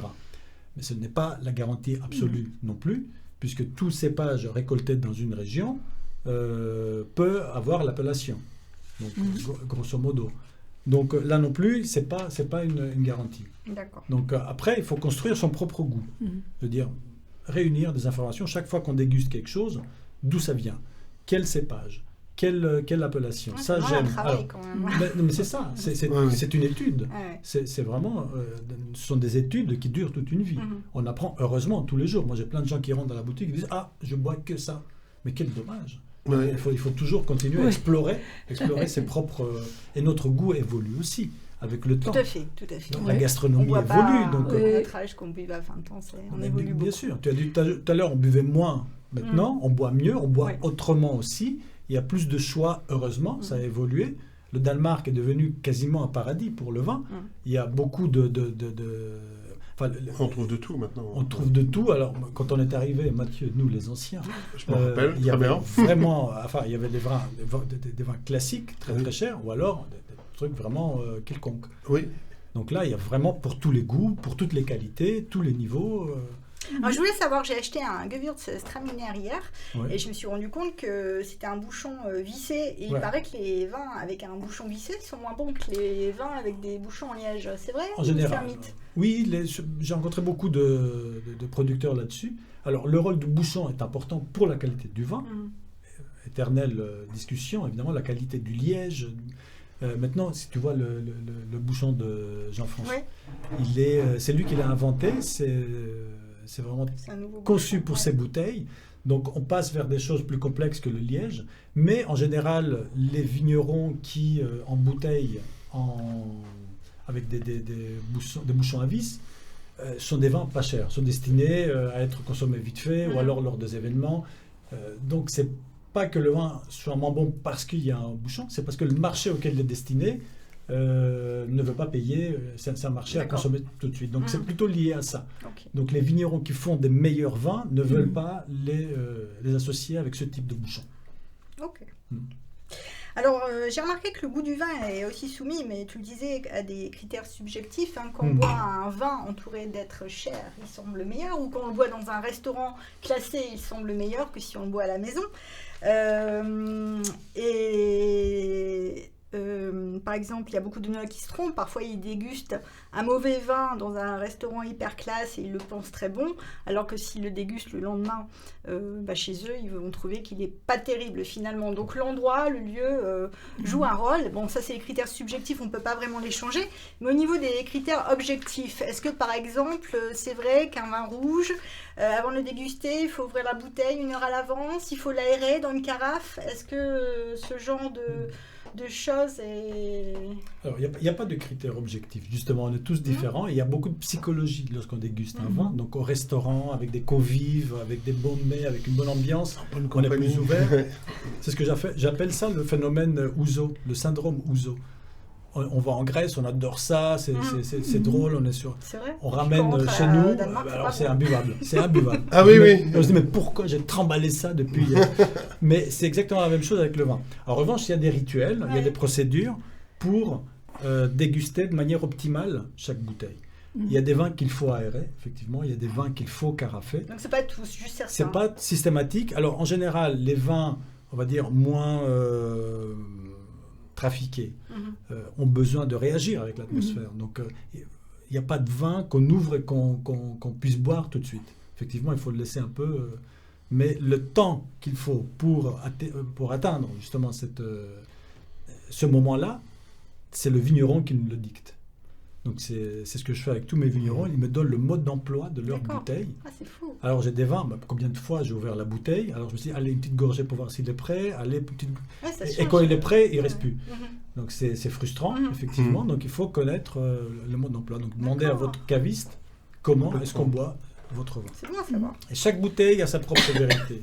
Mais ce n'est pas la garantie absolue non plus, puisque tout cépage récolté dans une région peut avoir l'appellation. Donc, grosso modo. Donc là non plus, c'est pas une garantie. D'accord. Donc après, il faut construire son propre goût. Je veux dire, réunir des informations chaque fois qu'on déguste quelque chose, d'où ça vient, quel cépage, quelle appellation. Ouais, ça, c'est j'aime. un travail quand même. Mais c'est ça, c'est une étude. Ouais. C'est vraiment, ce sont des études qui durent toute une vie. On apprend heureusement tous les jours. Moi, j'ai plein de gens qui rentrent dans la boutique et disent « Ah, je bois que ça ». Mais quel dommage. Ouais. Il faut toujours continuer à explorer ses propres... et notre goût évolue aussi avec le temps. Tout à fait. Donc, Ouais. la gastronomie On boit évolue. pas Donc, à notre âge qu'on buvait à 20 ans, on évolue beaucoup. bien sûr. Tu as dit tout à l'heure, on buvait moins. Maintenant, on boit mieux, on boit autrement aussi. Il y a plus de choix, heureusement, ça a évolué. Le Danemark est devenu quasiment un paradis pour le vin. Il y a beaucoup on trouve de tout maintenant. On trouve de tout. Alors, quand on est arrivé, Mathieu, nous les anciens, je me rappelle, il y avait très bien. vraiment, il y avait des vins classiques, très très chers, ou alors des trucs vraiment quelconques. Oui. Donc là, il y a vraiment pour tous les goûts, pour toutes les qualités, tous les niveaux. Alors, je voulais savoir, j'ai acheté un Gewürztraminer hier Ouais. et je me suis rendu compte que c'était un bouchon vissé et il paraît que les vins avec un bouchon vissé sont moins bons que les vins avec des bouchons en liège. C'est vrai En ou général. c'est un mythe? Oui, j'ai rencontré beaucoup de producteurs là-dessus. Alors, le rôle du bouchon est important pour la qualité du vin. Éternelle discussion, évidemment, la qualité du liège. Maintenant, si tu vois le bouchon de Jean-François, c'est lui qui l'a inventé. C'est vraiment conçu pour ces bouteilles. Donc, on passe vers des choses plus complexes que le liège. Mais en général, les vignerons qui embouteillent avec des bouchons à vis sont des vins pas chers, sont destinés à être consommés vite fait ou alors lors des événements. Donc, c'est pas que le vin soit moins bon parce qu'il y a un bouchon, c'est parce que le marché auquel il est destiné ne veut pas payer, c'est un marché à consommer tout de suite. Donc c'est plutôt lié à ça. Okay. Donc les vignerons qui font des meilleurs vins ne veulent pas les associer avec ce type de bouchon. Ok. Alors, j'ai remarqué que le goût du vin est aussi soumis, mais tu le disais, à des critères subjectifs. Quand on boit un vin entouré d'être cher, il semble meilleur, ou quand on le boit dans un restaurant classé, il semble meilleur que si on le boit à la maison. Par exemple, il y a beaucoup de gens qui se trompent. Parfois, ils dégustent un mauvais vin dans un restaurant hyper classe et ils le pensent très bon, alors que s'ils le dégustent le lendemain chez eux, ils vont trouver qu'il n'est pas terrible finalement. Donc l'endroit, le lieu joue un rôle. Bon, ça c'est les critères subjectifs, on ne peut pas vraiment les changer. Mais au niveau des critères objectifs, est-ce que par exemple, c'est vrai qu'un vin rouge, avant de le déguster, il faut ouvrir la bouteille 1 heure à l'avance, il faut l'aérer dans une carafe? Est-ce que ce genre de choses et... Alors, il n'y a pas de critères objectifs. Justement, on est tous différents. Et il y a beaucoup de psychologie lorsqu'on déguste un vin. Donc, au restaurant, avec des convives, avec des bons mets, avec une bonne ambiance, on est plus ouvert. C'est ce que j'appelle ça le phénomène Ouzo, le syndrome Ouzo. On va en Grèce, on adore ça, c'est drôle, on est sûr. C'est vrai. On ramène chez nous, alors c'est imbuvable. C'est imbuvable. Ah oui, oui. On se dit, mais pourquoi j'ai tremballé ça depuis... Mais c'est exactement la même chose avec le vin. En revanche, il y a des rituels, il y a des procédures pour déguster de manière optimale chaque bouteille. Il y a des vins qu'il faut aérer, effectivement, il y a des vins qu'il faut carafer. Donc c'est pas tous, juste certains. C'est pas systématique. Alors en général, les vins, on va dire, moins... trafiqués, ont besoin de réagir avec l'atmosphère. Donc, il n'y a pas de vin qu'on ouvre et qu'on puisse boire tout de suite. Effectivement, il faut le laisser un peu... mais le temps qu'il faut pour atteindre justement ce moment-là, c'est le vigneron qui nous le dicte. Donc, c'est ce que je fais avec tous mes vignerons. Ils me donnent le mode d'emploi de leur bouteille. Ah, c'est fou. Alors, j'ai des vins. Combien de fois j'ai ouvert la bouteille? Alors, je me suis dit, allez, une petite gorgée pour voir s'il est prêt. Allez, petite... Et quand il est prêt, il ne reste plus. Donc, c'est frustrant, effectivement. Donc, il faut connaître le mode d'emploi. Donc, demandez à votre caviste comment est-ce qu'on boit votre vin. C'est bon à savoir. Et chaque bouteille a sa propre vérité.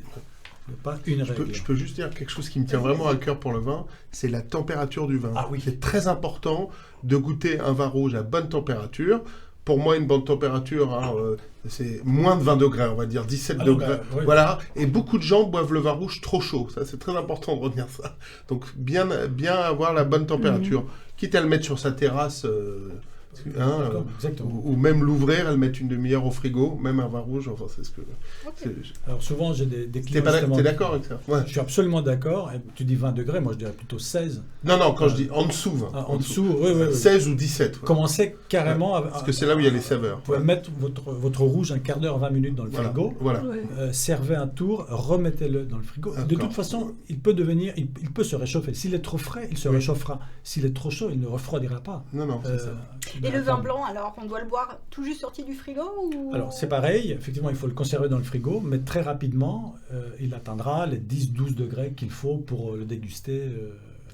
Pas une règle. Je peux juste dire quelque chose qui me tient vraiment à cœur pour le vin, c'est la température du vin. Ah oui. C'est très important de goûter un vin rouge à bonne température. Pour moi, une bonne température, c'est moins de 20 degrés, on va dire 17 degrés. Oui. Voilà. Et beaucoup de gens boivent le vin rouge trop chaud. Ça, c'est très important de retenir ça. Donc, bien avoir la bonne température. Quitte à le mettre sur sa terrasse D'accord, exactement. Ou même l'ouvrir et le mettre une demi-heure au frigo, même un vin rouge, enfin c'est ce que... Alors souvent j'ai des clients... T'es d'accord avec ça? Ouais. Je suis absolument d'accord. Tu dis 20 degrés, moi je dirais plutôt 16. Non, quand je dis en dessous 20. En dessous, oui. 16 ou 17. Ouais. Commencez carrément... Parce que c'est là où il y a les saveurs. Vous pouvez mettre votre rouge un quart d'heure, 20 minutes dans le frigo. Voilà. Servez un tour, remettez-le dans le frigo. De toute façon, il peut se réchauffer. S'il est trop frais, il se réchauffera. S'il est trop chaud, il ne refroidira pas. Non, c'est ça. Et le vin blanc, alors, on doit le boire tout juste sorti du frigo ou... Alors, c'est pareil. Effectivement, il faut le conserver dans le frigo, mais très rapidement, il atteindra les 10-12 degrés qu'il faut pour le déguster.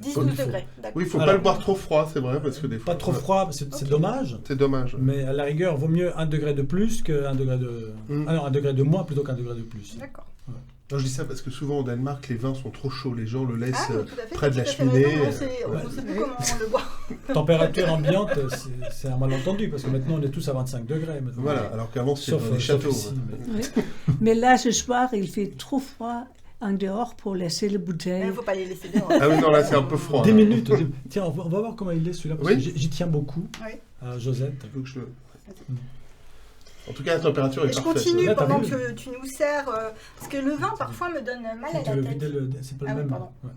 10-12 degrés, d'accord. Oui, il ne faut pas le boire trop froid, c'est vrai, parce que des fois... Pas trop froid, c'est dommage. C'est dommage. Mais à la rigueur, vaut mieux 1 degré de plus qu'un degré de... Alors, 1 degré de moins plutôt qu'un degré de plus. D'accord. Ouais. Non, je dis ça parce que souvent au Danemark, les vins sont trop chauds, les gens le laissent fait, près de la cheminée. On ne sait plus comment on le boit. Température ambiante, c'est un malentendu, parce que maintenant on est tous à 25 degrés. Maintenant. Voilà, alors qu'avant c'était dans les châteaux. Ici, mais là, ce soir, il fait trop froid en dehors pour laisser les bouteilles. Il ne faut pas les laisser dehors. Ah oui, non, là c'est un peu froid. 10 minutes. Tiens, on va voir comment il est celui-là, parce que j'y tiens beaucoup. Oui. À Josette. En tout cas, la température est je parfaite. continue pendant que tu nous sers, parce que le vin parfois me donne mal à la tête. C'est pas le même. Pardon. Ouais.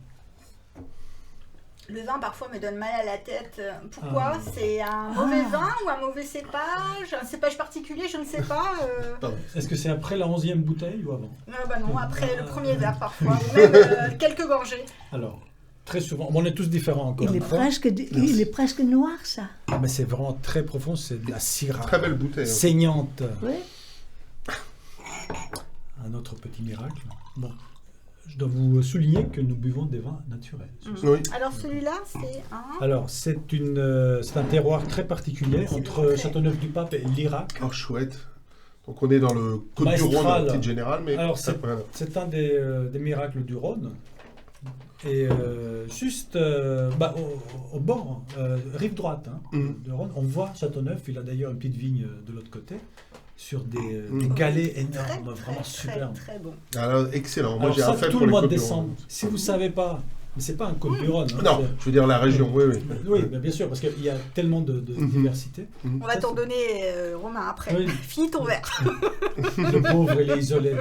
Le vin parfois me donne mal à la tête. Pourquoi? C'est un mauvais vin ou un mauvais cépage? Un cépage particulier, je ne sais pas. Est-ce que c'est après la 11e bouteille ou avant? Non, après le premier verre parfois, ou même quelques gorgées. Alors, très souvent, on est tous différents encore. Il est presque noir, ça. Ah, mais c'est vraiment très profond, c'est de la syrah. Très belle bouteille. Saignante. Oui. Un autre petit miracle. Bon, je dois vous souligner que nous buvons des vins naturels. Oui. Alors celui-là, c'est un... Alors, c'est un terroir très particulier entre Châteauneuf-du-Pape et l'Irak. Oh, chouette. Donc on est dans le Côte du Rhône, en petite générale. Mais alors, c'est un des miracles du Rhône. Et juste au bord, rive droite de Rhône, on voit Châteauneuf. Il a d'ailleurs une petite vigne de l'autre côté, sur des galets énormes, vraiment superbes. Très bon. Alors, excellent. Moi, Alors j'ai ça, fait tout pour le mois de Côte du décembre. Rhône. Si vous ne savez pas, mais c'est pas un Côte du Rhône. Non, je veux dire la région, oui. Oui, bien sûr, parce qu'il y a tellement de diversité. On va t'en donner, Romain, après. Oui. Finis ton verre. Le pauvre, il est isolé.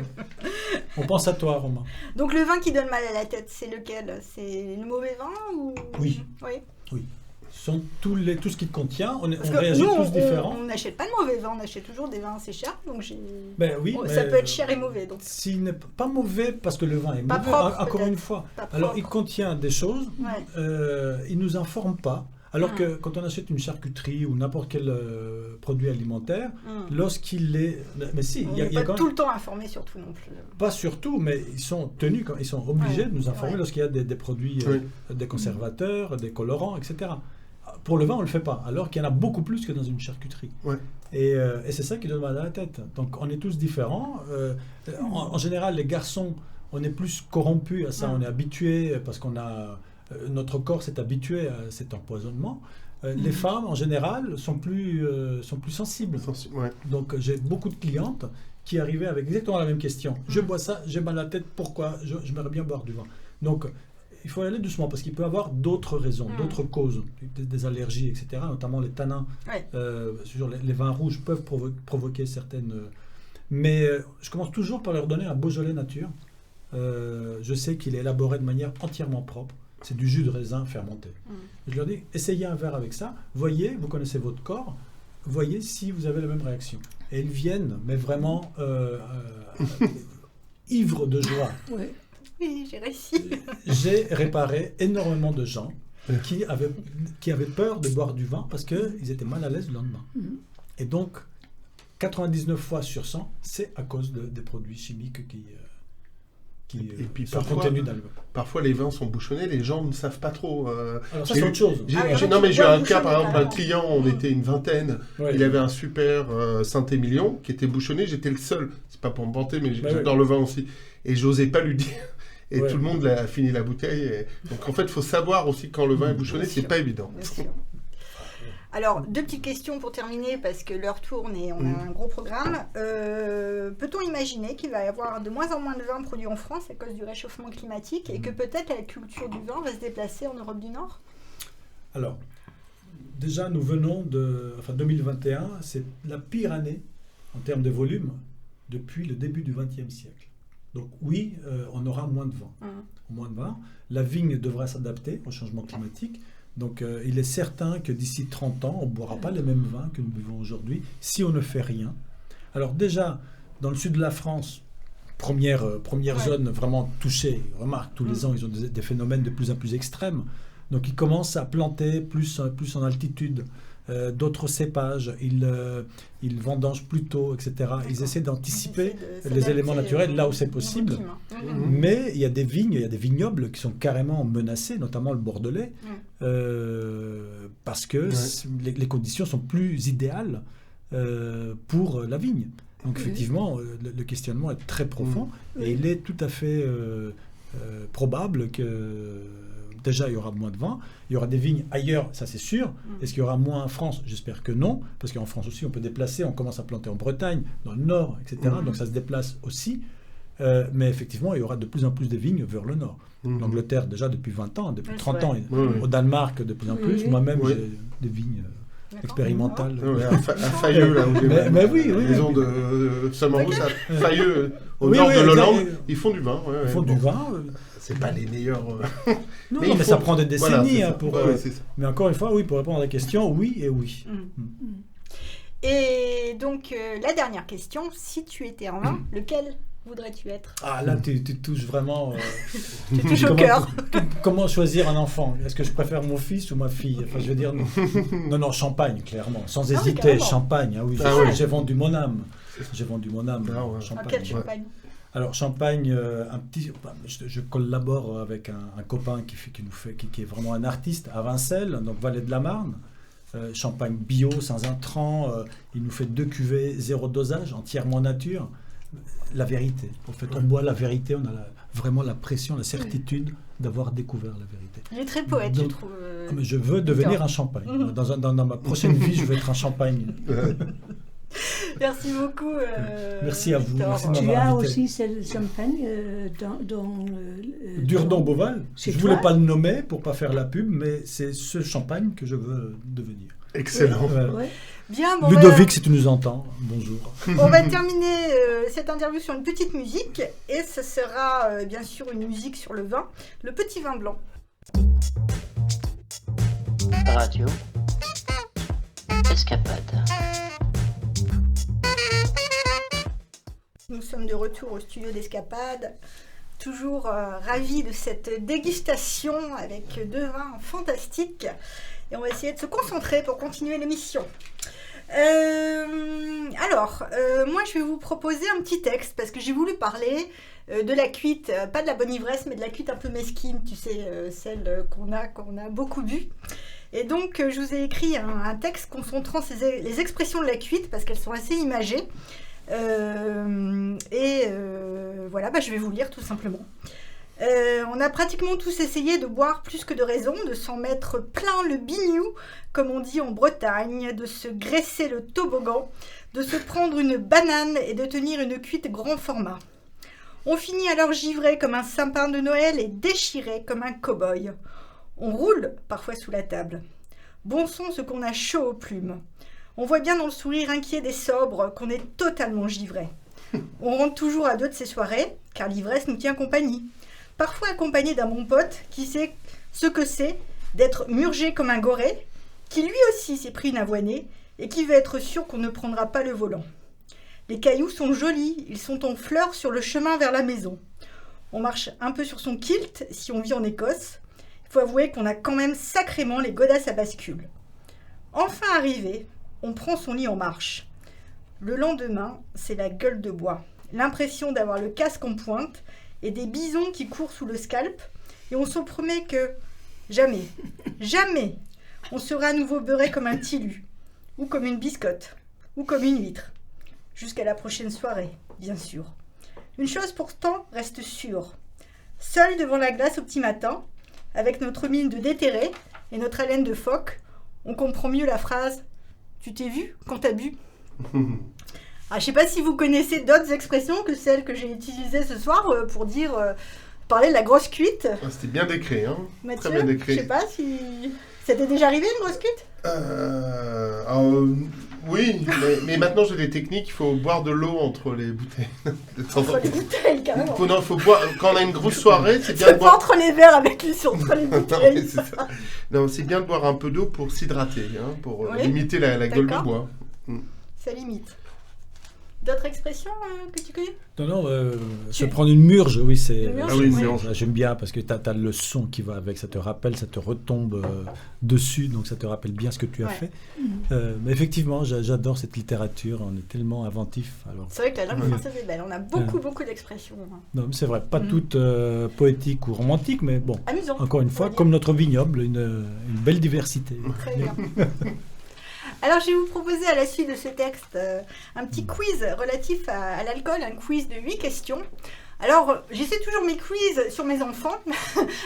On pense à toi, Romain. Donc le vin qui donne mal à la tête, c'est lequel? C'est le mauvais vin ou... Oui. Ce sont tout ce qu'il contient. On Parce que réagit nous, tous différents. On n'achète pas de mauvais vin, on achète toujours des vins assez chers. Donc ça peut être cher et mauvais. Donc. S'il n'est pas mauvais parce que le vin est pas mauvais, propre, encore une fois. Alors il contient des choses, il ne nous informe pas. Alors que quand on achète une charcuterie ou n'importe quel produit alimentaire, lorsqu'il est... Mais si, il y a pas quand tout même... le temps informé surtout non plus. Pas surtout, mais ils sont tenus, ils sont obligés de nous informer lorsqu'il y a des produits, des conservateurs, des colorants, etc. Pour le vin, on ne le fait pas, alors qu'il y en a beaucoup plus que dans une charcuterie. Et c'est ça qui donne mal à la tête. Donc on est tous différents. En général, les garçons, on est plus corrompus à ça, on est habitués parce qu'on a... notre corps s'est habitué à cet empoisonnement. Les femmes, en général, sont plus sensibles. Donc, j'ai beaucoup de clientes qui arrivaient avec exactement la même question. Je bois ça, j'ai mal à la tête, pourquoi? J'aimerais bien boire du vin. Donc, il faut aller doucement parce qu'il peut y avoir d'autres raisons, d'autres causes, des allergies, etc., notamment les tanins. Sur les vins rouges peuvent provoquer certaines... Mais je commence toujours par leur donner un Beaujolais nature. Je sais qu'il est élaboré de manière entièrement propre. C'est du jus de raisin fermenté. Je leur dis, essayez un verre avec ça, voyez, vous connaissez votre corps, voyez si vous avez la même réaction. Et ils viennent, mais vraiment ivres de joie. Oui, j'ai réussi. J'ai réparé énormément de gens qui avaient peur de boire du vin parce qu'ils étaient mal à l'aise le lendemain. Et donc, 99 fois sur 100, c'est à cause des produits chimiques qui sont contenus dans le vin. Parfois, les vins sont bouchonnés, les gens ne savent pas trop. Alors ça, c'est autre chose. J'ai eu un cas, par exemple, un client, on était une vingtaine, il avait un super Saint-Émilion qui était bouchonné, j'étais le seul. C'est pas pour me vanter, mais j'adore le vin aussi. Et j'osais pas lui dire. Et tout le monde a fini la bouteille. Donc en fait, il faut savoir aussi quand le vin est bouchonné, c'est pas évident. Alors, 2 petites questions pour terminer, parce que l'heure tourne et on a un gros programme. Peut-on imaginer qu'il va y avoir de moins en moins de vin produit en France à cause du réchauffement climatique et que peut-être la culture du vin va se déplacer en Europe du Nord? Alors, déjà, nous venons 2021, c'est la pire année en termes de volume depuis le début du XXe siècle. Donc oui, on aura moins de vent. Moins de vent. La vigne devra s'adapter au changement climatique. Donc il est certain que d'ici 30 ans, on ne boira pas les mêmes vins que nous buvons aujourd'hui si on ne fait rien. Alors déjà, dans le sud de la France, première zone vraiment touchée, remarque, tous les ans, ils ont des phénomènes de plus en plus extrêmes. Donc ils commencent à planter plus en altitude, d'autres cépages, ils vendangent plus tôt, etc. Ils essaient d'anticiper les éléments naturels là où c'est possible. Mais il y a des vignes, il y a des vignobles qui sont carrément menacés, notamment le Bordelais, parce que les conditions sont plus idéales pour la vigne. Donc effectivement, le questionnement est très profond et il est tout à fait probable que déjà il y aura moins de vin, il y aura des vignes ailleurs, ça c'est sûr. Est-ce qu'il y aura moins en France? J'espère que non, parce qu'en France aussi on peut déplacer, on commence à planter en Bretagne, dans le nord, etc. Donc ça se déplace aussi. Mais effectivement, il y aura de plus en plus de vignes vers le nord. L'Angleterre déjà depuis 20 ans, depuis 30 ans, au Danemark de plus en plus. Moi-même j'ai des vignes expérimentales. À Fayeux, là où j'ai mais oui, la maison de Samarousse, à Fayeux, au nord de l'Hollande, ils font du vin. Ils font du vin. C'est pas les meilleurs. Non, mais ça prend des décennies. Voilà, mais encore une fois, oui, pour répondre à la question, oui et oui. Et donc, la dernière question, si tu étais en vin, lequel voudrais-tu être? Ah, là, tu touches vraiment... tu touches au cœur. Comment choisir un enfant? Est-ce que je préfère mon fils ou ma fille? Enfin, je veux dire, non, champagne, clairement. Sans hésiter, champagne. Ah oui, j'ai vendu mon âme. J'ai vendu mon âme. Champagne. Quel champagne? Alors, champagne, je collabore avec un copain qui est vraiment un artiste à Vincelles, donc Vallée de la Marne. Champagne bio, sans intrants. Il nous fait 2 cuvées, 0 dosage, entièrement nature. La vérité. En fait, on boit la vérité, on a vraiment la pression, la certitude d'avoir découvert la vérité. Il est très poète, je trouve. Mais je veux devenir un champagne. Dans ma prochaine vie, je veux être un champagne. Merci beaucoup. Merci à vous. Merci tu as aussi ce champagne dans Durdon-Beauval. Je ne voulais pas le nommer pour ne pas faire la pub, mais c'est ce champagne que je veux devenir. Excellent. Bien, Ludovic, si tu nous entends, bonjour. On va terminer cette interview sur une petite musique, et ce sera bien sûr une musique sur le vin, le petit vin blanc. Radio Escapade. Nous sommes de retour au studio d'Escapade, toujours ravis de cette dégustation avec 2 vins fantastiques, et on va essayer de se concentrer pour continuer l'émission. Moi je vais vous proposer un petit texte parce que j'ai voulu parler de la cuite, pas de la bonne ivresse, mais de la cuite un peu mesquine, tu sais, celle qu'on a beaucoup bu. Et donc je vous ai écrit un texte concentrant les expressions de la cuite parce qu'elles sont assez imagées. Voilà, je vais vous lire tout simplement. On a pratiquement tous essayé de boire plus que de raison, de s'en mettre plein le bignou, comme on dit en Bretagne, de se graisser le toboggan, de se prendre une banane et de tenir une cuite grand format. On finit alors givré comme un sapin de Noël et déchiré comme un cow-boy. On roule parfois sous la table. Bon sang ce qu'on a chaud aux plumes. On voit bien dans le sourire inquiet des sobres qu'on est totalement givré. On rentre toujours à 2 de ces soirées, car l'ivresse nous tient compagnie. Parfois accompagné d'un bon pote qui sait ce que c'est d'être murgé comme un goré, qui lui aussi s'est pris une avoinée et qui veut être sûr qu'on ne prendra pas le volant. Les cailloux sont jolis, ils sont en fleurs sur le chemin vers la maison. On marche un peu sur son kilt si on vit en Écosse. Il faut avouer qu'on a quand même sacrément les godasses à bascule. Enfin arrivé, on prend son lit en marche. Le lendemain, c'est la gueule de bois. L'impression d'avoir le casque en pointe et des bisons qui courent sous le scalp, et on se promet que jamais, on sera à nouveau beurré comme un tilu, ou comme une biscotte, ou comme une huître. Jusqu'à la prochaine soirée, bien sûr. Une chose pourtant reste sûre. Seul devant la glace au petit matin, avec notre mine de déterré et notre haleine de phoque, on comprend mieux la phrase « Tu t'es vu quand t'as bu ?» Je ne sais pas si vous connaissez d'autres expressions que celles que j'ai utilisées ce soir pour parler de la grosse cuite. C'était bien décrit, hein. Mathieu, très bien décrit. Je ne sais pas si Ça t'est déjà arrivé une grosse cuite? Oui, mais maintenant j'ai des techniques, il faut boire de l'eau entre les bouteilles. Entre les bouteilles, carrément. Faut boire, quand on a une grosse soirée, c'est bien C'est de pas boire... entre les verres avec lui, c'est entre les Non, bouteilles. mais c'est ça. Non, c'est bien de boire un peu d'eau pour s'hydrater, pour Oui. limiter la gueule de D'accord. bois. Ça limite. D'autres expressions que tu connais? Non, se prendre une murge, oui, c'est. Une murge, Ah oui, oui. c'est J'aime bien parce que tu as le son qui va avec, ça te rappelle, ça te retombe dessus, donc ça te rappelle bien ce que tu as Ouais. fait. Mais effectivement, j'adore cette littérature, on est tellement inventif. Alors, C'est vrai que la langue Oui. française est belle. On a beaucoup d'expressions. non, mais c'est vrai, pas Mhm. toutes poétiques ou romantiques, mais bon, Amusant. encore une on fois, va dire. comme notre vignoble, une belle diversité. Très bien. Alors, je vais vous proposer à la suite de ce texte un petit quiz relatif à l'alcool, un quiz de 8 questions. Alors, j'essaie toujours mes quiz sur mes enfants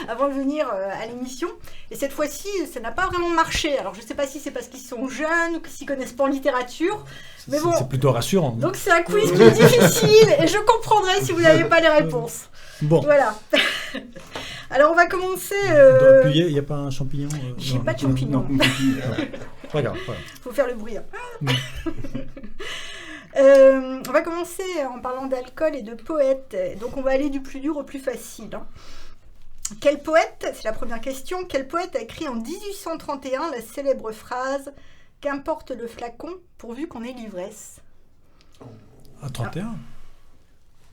avant de venir à l'émission. Et cette fois-ci, ça n'a pas vraiment marché. Alors, je ne sais pas si c'est parce qu'ils sont jeunes ou s'ils ne connaissent pas en littérature. Mais bon. C'est plutôt rassurant. Donc, c'est un quiz qui est difficile et je comprendrai si vous n'avez pas les réponses. Bon, Voilà. Alors, on va commencer. dans le Puyer, il n'y a pas un champignon J'ai non, pas de champignon. non. Pas grave, pas grave. Faut faire le bruit. Hein. Mm. On va commencer en parlant d'alcool et de poètes. Donc on va aller du plus dur au plus facile. Hein. Quel poète, c'est la première question, quel poète a écrit en 1831 la célèbre phrase « Qu'importe le flacon, pourvu qu'on ait l'ivresse À 31 ?»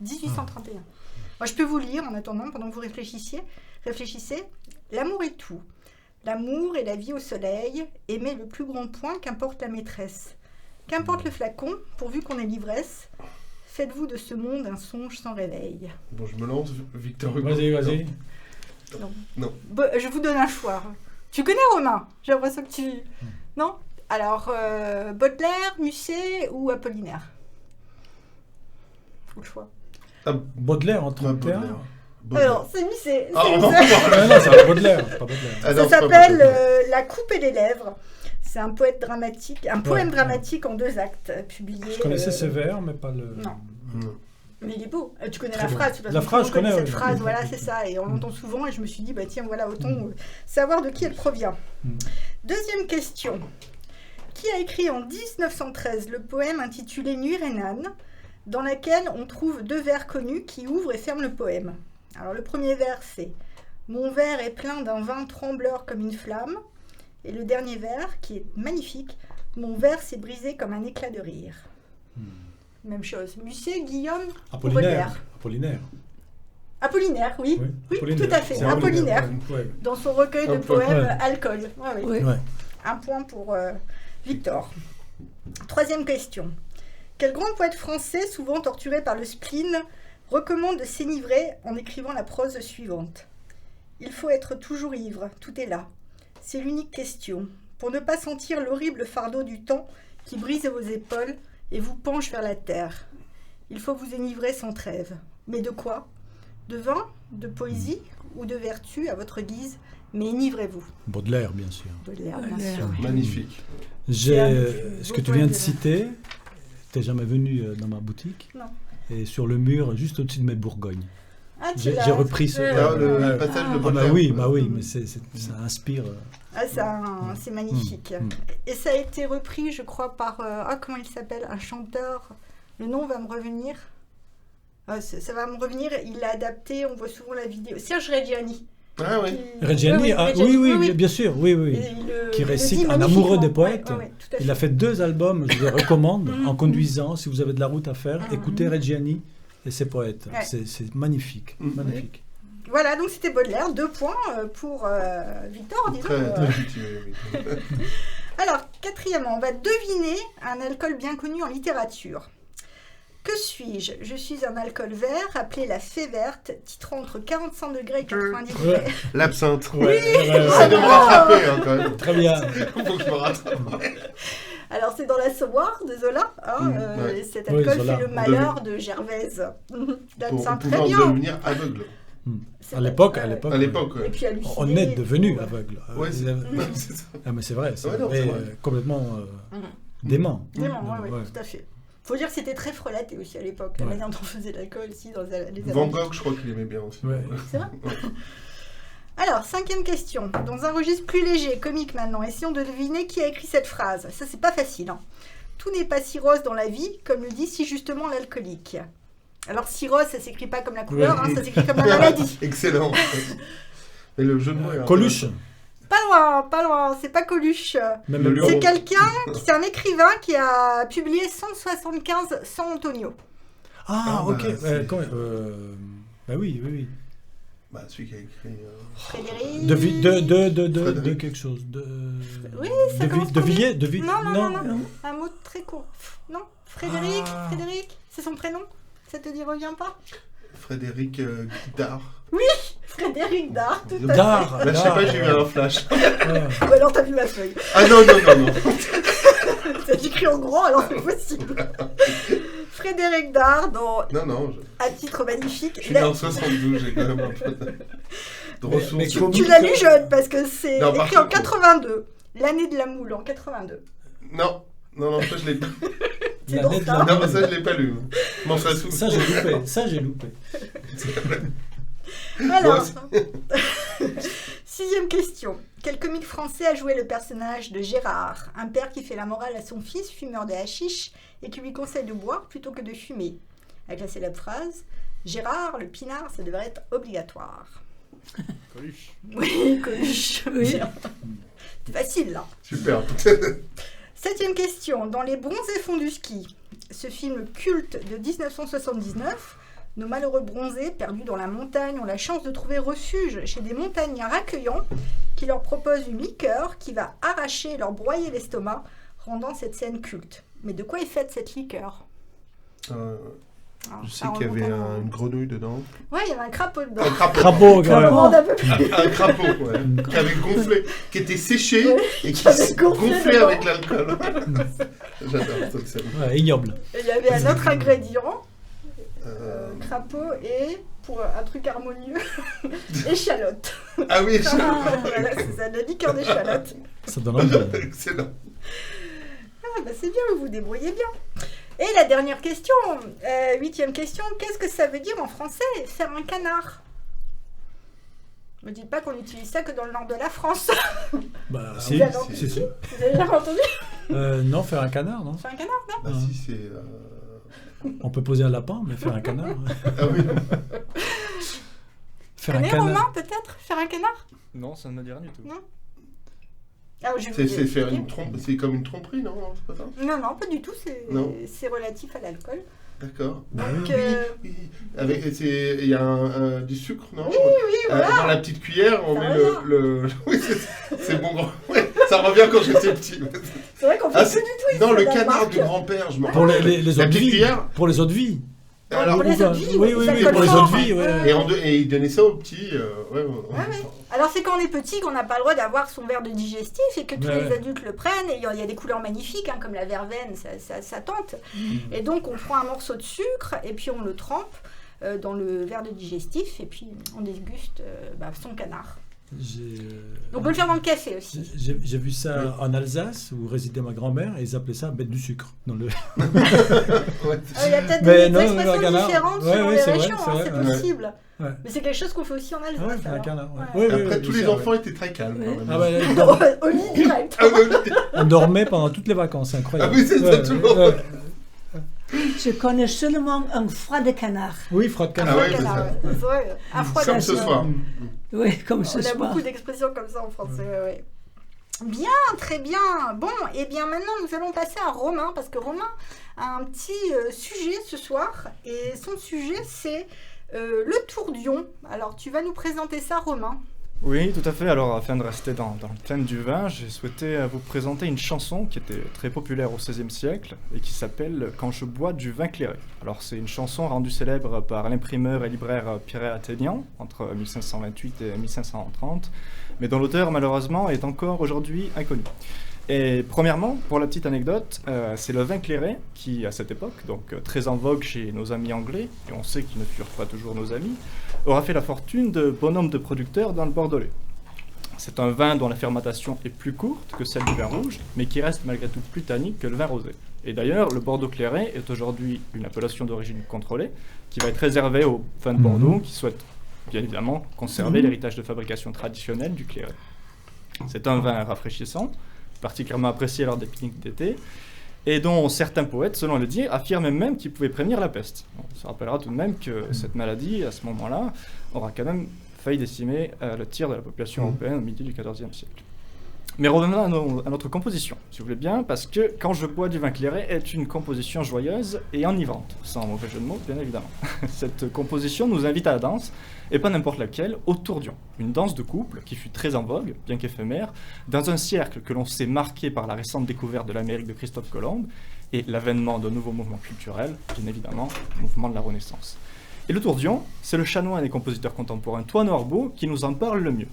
1831. Moi je peux vous lire en attendant, pendant que vous réfléchissez. L'amour est tout. L'amour est la vie au soleil, aimer le plus grand point qu'importe la maîtresse. Qu'importe le flacon, pourvu qu'on ait l'ivresse, faites-vous de ce monde un songe sans réveil. Bon, je me lance, Victor Hugo. Vas-y. Non. Bon, je vous donne un choix. Tu connais Romain? J'ai l'impression que tu... Non? Alors, Baudelaire, Musset ou Apollinaire? Faut le choix. Baudelaire en 31 Alors, c'est Musset. Ah, c'est non, Musset. Non, c'est pas Baudelaire. Pas Baudelaire. Ah non, Ça c'est pas s'appelle Baudelaire. La coupe et les lèvres. C'est un poème dramatique en 2 actes, publié. Je connaissais ses vers, mais pas le... Non. Non. Mais il est beau. Tu connais Très la beau. phrase. de toute La façon, phrase, tout le monde je connais, cette oui. phrase, voilà, c'est ça. Et on l'entend souvent. Et je me suis dit, bah tiens, voilà, autant savoir de qui elle provient. Deuxième question. Qui a écrit en 1913 le poème intitulé Nuit rhénane, dans lequel on trouve 2 vers connus qui ouvrent et ferment le poème? Alors le premier vers, c'est « Mon verre est plein d'un vin trembleur comme une flamme ». Et le dernier vers, qui est magnifique, « Mon verre s'est brisé comme un éclat de rire ». Même chose. Musset, Guillaume ou Baudelaire? Apollinaire, oui. Oui, Apollinaire. tout à fait. C'est Apollinaire, Ouais. dans son recueil de Un peu, poèmes ouais. Alcool. Ouais, oui. Oui. Ouais. Un point pour Victor. Troisième question. Quel grand poète français, souvent torturé par le spleen, recommande de s'enivrer en écrivant la prose suivante? Il faut être toujours ivre, tout est là. C'est l'unique question, pour ne pas sentir l'horrible fardeau du temps qui brise vos épaules et vous penche vers la terre. Il faut vous enivrer sans trêve. Mais de quoi? De vin, de poésie ou de vertu à votre guise, mais enivrez-vous. Baudelaire, bien sûr. Baudelaire, bien Baudelaire. sûr. Magnifique. C'est un des J'ai plus ce beaux que tu viens de poèmes de- citer, t'es jamais venu dans ma boutique. Non. Et sur le mur, juste au-dessus de mes Bourgognes. Ah, tu J'ai l'as- repris ce- Ah, le ouais. passage de Ah Baudelaire. bah oui, mais ça inspire. Ah, c'est magnifique. Mm. Et ça a été repris, je crois, par... comment il s'appelle? Un chanteur. Le nom va me revenir. Ça va me revenir. Il l'a adapté, on voit souvent la vidéo. Serge Reggiani. Ah oui. Reggiani, oui, bien sûr, oui. Et Qui il le récite dit Un amoureux des magnifiquement. poètes. Ouais, tout à fait. Il a fait 2 albums, je les recommande, Mhm. en conduisant, si vous avez de la route à faire, Mhm. écoutez Reggiani et ses poètes. Ouais. C'est magnifique, Mhm. magnifique. Voilà, donc c'était Baudelaire. 2 points pour Victor, disons. Très cultivé, oui. Alors, quatrièmement, on va deviner un alcool bien connu en littérature. Que suis-je? Je suis un alcool vert appelé la fée verte, titrant entre 45 degrés et 90 degrés. Ouais. L'absinthe. Ouais, J'essaie de me rattraper, hein, quand même. Très bien. Faut que je me rattrape. Alors, c'est dans l'Assommoir de Zola. Hein, ouais. et cet Oui, alcool Zola. fait le malheur de Gervaise. Pour L'absinthe, très pouvoir bien. devenir aveugle. C'est À vrai. l'époque, Ouais, ouais. À l'époque, Et ouais. puis halluciné. on est devenu Ouais. aveugle. Ouais, c'est Euh, c'est ça. Ah, mais c'est vrai, Ouais, non, c'est mais, vrai. complètement Mhm. dément. Vraiment, ouais, Ouais. tout à fait. Faut dire que c'était très frelaté aussi à l'époque, la Ouais. manière dont on faisait l'alcool ici dans les années. Van Gogh, je crois qu'il aimait bien aussi. Ouais. C'est vrai. Alors, 5e question. Dans un registre plus léger, comique maintenant, essayons de deviner qui a écrit cette phrase. Ça, c'est pas facile. Hein. Tout n'est pas si rose dans la vie, comme le dit si justement l'alcoolique. Alors, si rose, ça s'écrit pas comme la couleur, hein, ça s'écrit comme la maladie. Excellent. Mais le jeu de mots est Coluche. Pas loin, c'est pas Coluche. Même Le le C'est lion. c'est un écrivain qui a publié 175 San Antonio. Ah, Ah, ok. bah, c'est- Bah oui. Bah, celui qui a écrit... Frédéric. De quelque chose. Oui, ça commence de par Villiers. Non. Un mot très court. Non, Frédéric, Ah. Frédéric, c'est son prénom. Ça te dit revient pas? Frédéric Dard. Frédéric Dard, tout à Dard. Là, je sais pas, j'ai eu un flash. fait. Ou alors t'as vu ma feuille. Ah non. C'est écrit en grand, alors c'est possible. Frédéric Dard, dans Non, un titre magnifique. je suis né en 72, j'ai quand même un peu de ressources. mais Tu l'as lu jeune parce que c'est Non, par écrit en contre- 82. L'année de la moule en 82. Non, ça je l'ai pas. C'est La donc lettre de ça. la- Non, ça je l'ai pas lu. Je m'en serais souvenu. Ça, j'ai loupé. Alors, Bon, 6e question. Quel comique français a joué le personnage de Gérard, un père qui fait la morale à son fils, fumeur de hashish, et qui lui conseille de boire plutôt que de fumer? Avec la célèbre phrase « Gérard, le pinard, ça devrait être obligatoire. » Coluche. Oui, Coluche. Oui. C'est facile, là. Super. 7e question. Dans Les Bronzés font du ski, ce film culte de 1979, nos malheureux bronzés perdus dans la montagne ont la chance de trouver refuge chez des montagnards accueillants qui leur proposent une liqueur qui va arracher et leur broyer l'estomac, rendant cette scène culte. Mais de quoi est faite cette liqueur? Je sais ça qu'il y remonte avait à- une grenouille dedans. Ouais, il y avait un crapaud dedans. Un crapaud. Crapaud, quand Ça même. remonte un peu plus. Un crapaud, ouais. Qui avait gonflé, qui était séché Ouais, et qui avait gonflé gonflait dedans. avec l'alcool. J'adore cette scène. Ouais, ignoble. Et il y avait un autre ingrédient, Euh, crapaud et, pour un truc harmonieux, échalote. Ah oui, Voilà, c'est ça, la liqueur d'échalote. Ça donne envie. excellent. Ah, bah c'est bien, vous vous débrouillez bien. Et la dernière question, 8e question, qu'est-ce que ça veut dire en français, faire un canard? Ne me dites pas qu'on utilise ça que dans le nord de la France. Bah, Ah si, oui, si, si. Vous avez jamais entendu? Non, faire un canard, non? Faire un canard, non? Bah si, c'est... On peut poser un lapin, mais faire un canard. Ah oui. Faire un Connais canard. Romain, peut-être? Faire un canard? Non, ça ne me dit rien du tout. Non. Ah, je vais C'est vous faire expliquer. une trompe, c'est comme une tromperie, non? C'est pas ça? Non, pas du tout, Non. c'est relatif à l'alcool. D'accord. Bah Donc, oui. Oui. Avec, il y a du sucre, non? Oui, voilà. Dans la petite cuillère, on Ça met revient. le... Oui, c'est bon grand. Ouais, ça revient quand j'étais petit. C'est vrai qu'on fait Ah, plus c'est- du tout ici Non, au le Danemark. canard du grand-père, je m'en Pour les La autres petite vies. cuillère. Pour les autres vies. Alors, pour les autres vies, oui, ça oui, colle pour les fort. autres vies, ouais. Et il donnait ça aux petits. Ouais. Ouais. Alors c'est quand on est petit qu'on n'a pas le droit d'avoir son verre de digestif et que tous Ouais, les ouais. adultes le prennent et il y a des couleurs magnifiques hein, comme la verveine, ça tente. Et donc on prend un morceau de sucre et puis on le trempe dans le verre de digestif et puis on déguste son canard. On peut le faire dans le café aussi. J'ai vu ça en Alsace où résidait ma grand-mère et ils appelaient ça mettre du sucre dans le. Ouais. Il y a peut-être Mais des non, expressions un canard. différentes Ouais, selon ouais, les c'est vrai, régions, c'est hein, vrai, c'est ouais. possible. Ouais. Mais c'est quelque chose qu'on fait aussi en Ah Alsace. ouais, faire un alors. canard. Ouais. Ouais. Oui, oui, Après, oui, tous ça, les ouais. enfants étaient très calmes. Ouais. quand même. Ah ouais, Au lit direct. Ah oui, on dormait pendant toutes les vacances, c'est incroyable. Ah oui, c'est ça, tout le monde. Je connais seulement un froid de canard. Oui, froid de Un canard. froid ouais, de c'est canard, ça. ouais. C'est vrai. Un froid de Comme ce canard. soir. Oui, comme On ce a soir. beaucoup d'expressions comme ça en français. Ouais. Bien, très bien. Bon, et bien maintenant nous allons passer à Romain parce que Romain a un petit sujet ce soir et son sujet c'est le tourbillon. Alors tu vas nous présenter ça, Romain. Oui, tout à fait. Alors, afin de rester dans le thème du vin, j'ai souhaité vous présenter une chanson qui était très populaire au XVIe siècle et qui s'appelle « Quand je bois du vin clairé ». Alors, c'est une chanson rendue célèbre par l'imprimeur et libraire Pierre Athénian entre 1528 et 1530, mais dont l'auteur, malheureusement, est encore aujourd'hui inconnu. Et premièrement, pour la petite anecdote, c'est le vin clairé qui, à cette époque, donc très en vogue chez nos amis anglais, et on sait qu'ils ne furent pas toujours nos amis, aura fait la fortune de bon nombre de producteurs dans le Bordelais. C'est un vin dont la fermentation est plus courte que celle du vin rouge, mais qui reste malgré tout plus tannique que le vin rosé. Et d'ailleurs, le Bordeaux clairé est aujourd'hui une appellation d'origine contrôlée, qui va être réservée aux vins de Bordeaux qui souhaitent bien évidemment, conserver l'héritage de fabrication traditionnel du clairet. C'est un vin rafraîchissant, particulièrement apprécié lors des pique-niques d'été, et dont certains poètes, selon le dire, affirment même qu'il pouvait prévenir la peste. On se rappellera tout de même que cette maladie, à ce moment-là, aura quand même failli décimer le tiers de la population européenne au milieu du XIVe siècle. Mais revenons à notre composition, si vous voulez bien, parce que Quand je bois du vin clairet est une composition joyeuse et enivrante, sans mauvais jeu de mots, bien évidemment. Cette composition nous invite à la danse, et pas n'importe laquelle, au tourdion, une danse de couple qui fut très en vogue, bien qu'éphémère, dans un siècle que l'on sait marqué par la récente découverte de l'Amérique de Christophe Colomb et l'avènement de nouveaux mouvements culturels, bien évidemment, le mouvement de la Renaissance. Et le tourdion, c'est le chanoine et compositeur contemporain Toineau Arbeau qui nous en parle le mieux.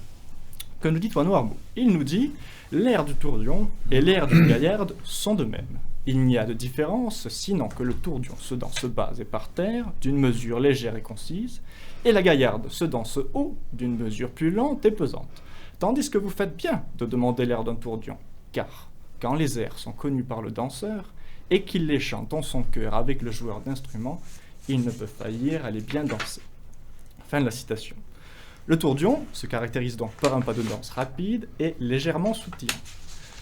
Que nous dit Toineau Arbeau? Il nous dit « L'air du tourdion et l'air du gaillarde sont de même. Il n'y a de différence, sinon que le tourdion se danse bas et par terre, d'une mesure légère et concise, et la gaillarde se danse haut, d'une mesure plus lente et pesante. Tandis que vous faites bien de demander l'air d'un tourdion, car, quand les airs sont connus par le danseur, et qu'il les chante en son cœur avec le joueur d'instruments, il ne peut faillir à les bien danser. » Fin de la citation. Le tourdion se caractérise donc par un pas de danse rapide et légèrement subtil.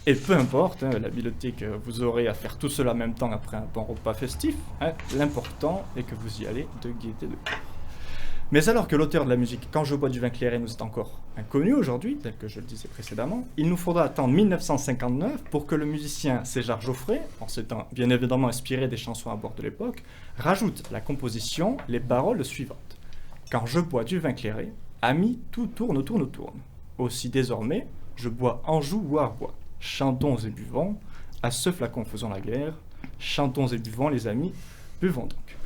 Et peu importe l'habileté que vous aurez à faire tout cela en même temps après un bon repas festif, l'important est que vous y allez de gaieté de cœur. Mais alors que l'auteur de la musique Quand je bois du vin clairet nous est encore inconnu aujourd'hui, tel que je le disais précédemment, il nous faudra attendre 1959 pour que le musicien César Geoffrey, en s'étant bien évidemment inspiré des chansons à boire de l'époque, rajoute à la composition les paroles suivantes. Quand je bois du vin clairet, ami, tout tourne. Aussi désormais, je bois Anjou ou Arbois. Chantons et buvons, à ce flacon faisons la guerre. Chantons et buvons, les amis, buvons donc.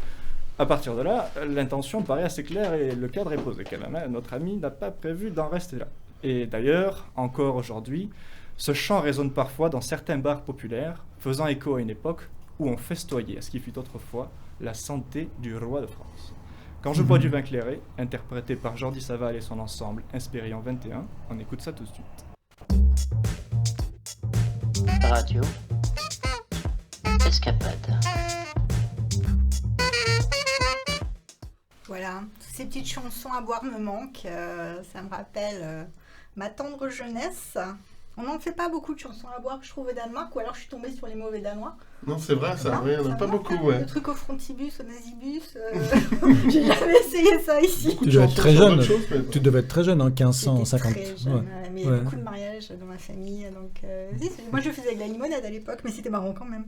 À partir de là, l'intention paraît assez claire et le cadre est posé quand même. Notre ami n'a pas prévu d'en rester là. Et d'ailleurs, encore aujourd'hui, ce chant résonne parfois dans certains bars populaires, faisant écho à une époque où on festoyait, à ce qui fut autrefois, la santé du roi de France. Quand je bois du vin clairet, interprété par Jordi Saval et son ensemble Inspirion 21, on écoute ça tout de suite. Radio Escapade. Voilà, ces petites chansons à boire me manquent. Ça me rappelle ma tendre jeunesse. On n'en fait pas beaucoup de chansons à boire, je trouve, au Danemark, ou alors je suis tombée sur les mauvais Danois. Non, c'est vrai, ça, il n'y en a pas beaucoup, Le truc au frontibus, au nasibus, j'ai jamais essayé ça ici. Tu devais être très jeune, tu devais être très jeune en 1550. Très jeune, mais il y a beaucoup de mariages dans ma famille, donc moi je faisais avec la limonade à l'époque, mais c'était marrant quand même.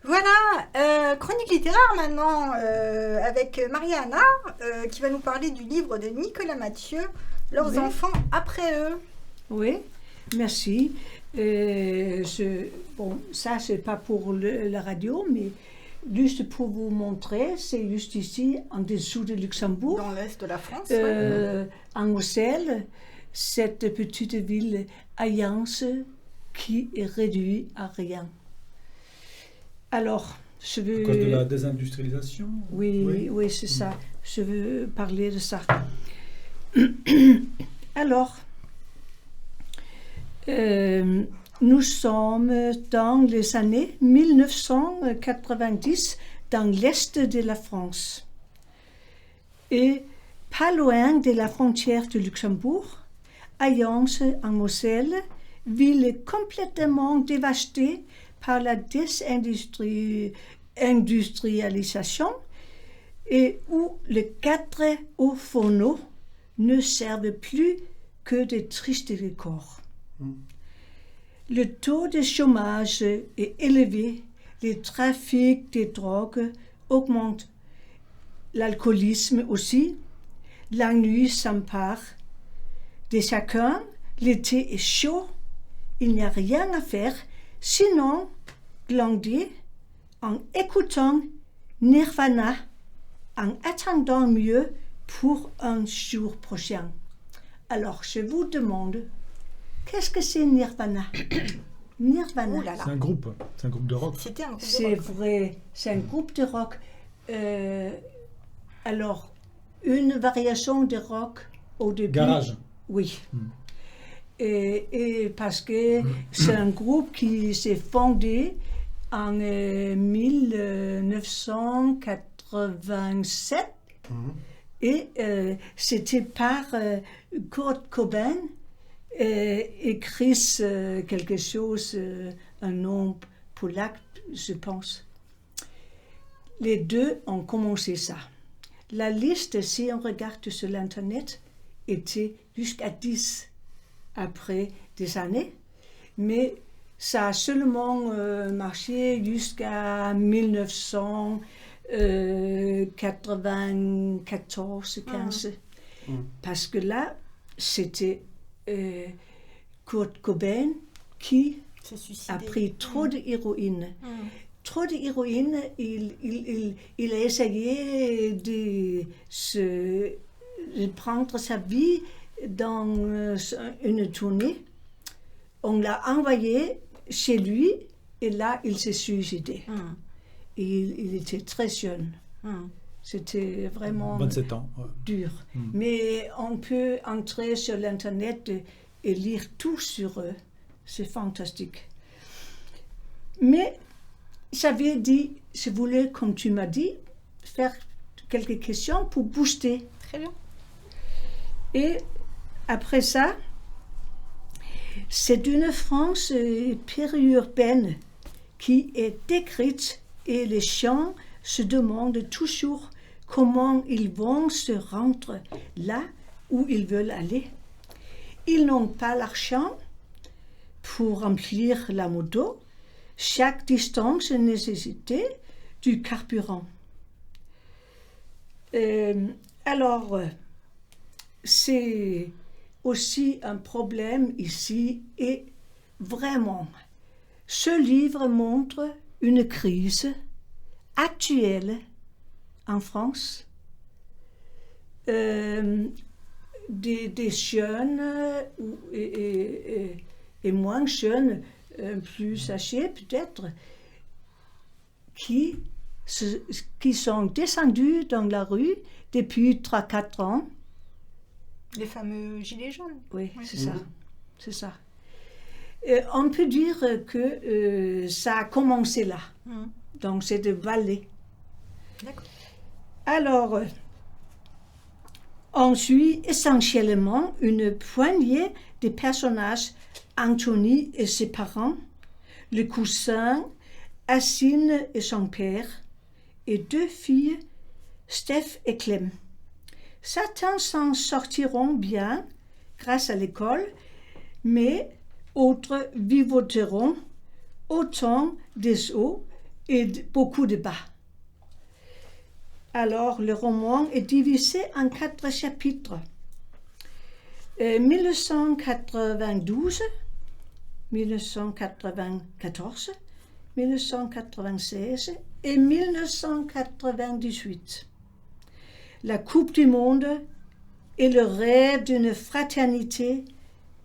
Voilà, chronique littéraire maintenant, avec Mariana, qui va nous parler du livre de Nicolas Mathieu, Leurs enfants après eux. Oui. Merci. Ça, c'est pas pour la radio, mais juste pour vous montrer, c'est juste ici, en dessous de Luxembourg. Dans l'est de la France, en Moselle, cette petite ville Ayance qui est réduite à rien. Alors, je veux... À cause de la désindustrialisation? Oui, c'est ça. Je veux parler de ça. Alors... nous sommes dans les années 1990 dans l'est de la France. Et pas loin de la frontière de Luxembourg, Ayance en Moselle, ville complètement dévastée par la désindustrialisation et où les 4 hauts fourneaux ne servent plus que de tristes décors. Le taux de chômage est élevé, le trafic des drogues augmente, l'alcoolisme aussi, l'ennui s'empare de chacun, l'été est chaud, il n'y a rien à faire, sinon glander en écoutant Nirvana, en attendant mieux pour un jour prochain. Alors je vous demande, qu'est-ce que c'est Nirvana? Nirvana. C'est un groupe de rock. C'était un groupe de C'est rock. vrai, c'est un groupe de rock. Alors, une variation de rock au début. Garage. Oui. Et parce que c'est un groupe qui s'est fondé en 1987. Et c'était par Kurt Cobain et Chris quelque chose, un nom polac, je pense. Les deux ont commencé ça. La liste, si on regarde sur l'Internet, était jusqu'à 10 après des années, mais ça a seulement marché jusqu'à 1994-15, parce que là, c'était Kurt Cobain qui a pris trop d'héroïne. Trop d'héroïne, il a essayé de prendre sa vie dans une tournée. On l'a envoyé chez lui et là, il s'est suicidé. Il était très jeune. C'était vraiment 27 ans. dur. Mais on peut entrer sur l'Internet et lire tout sur eux. C'est fantastique. Mais j'avais dit, je voulais, comme tu m'as dit, faire quelques questions pour booster. Très bien. Et après ça, c'est une France périurbaine qui est décrite et les gens se demandent toujours comment ils vont se rendre là où ils veulent aller. Ils n'ont pas l'argent pour remplir la moto. Chaque distance nécessitait du carburant. Alors, c'est aussi un problème ici et vraiment, ce livre montre une crise actuelle en France. Des jeunes et moins jeunes, plus âgés peut-être, qui sont descendus dans la rue depuis 3-4 ans. Les fameux gilets jaunes. Oui, c'est ça. C'est ça. On peut dire que ça a commencé là. Donc c'est de Valais. D'accord. Alors, on suit essentiellement une poignée de personnages, Anthony et ses parents, le cousin, Assine et son père, et 2 filles, Steph et Clem. Certains s'en sortiront bien grâce à l'école, mais autres vivoteront autant des hauts et beaucoup de bas. Alors, le roman est divisé en 4 chapitres. 1992, 1994, 1996 et 1998. La Coupe du Monde est le rêve d'une fraternité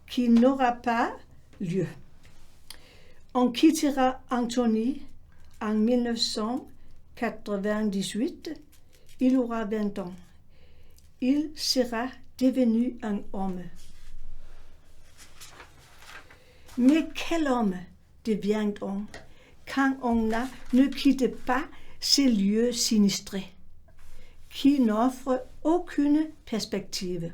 qui n'aura pas lieu. On quittera Anthony en 1998. Il aura 20 ans. Il sera devenu un homme. Mais quel homme devient-on quand on ne quitte pas ces lieux sinistrés qui n'offrent aucune perspective?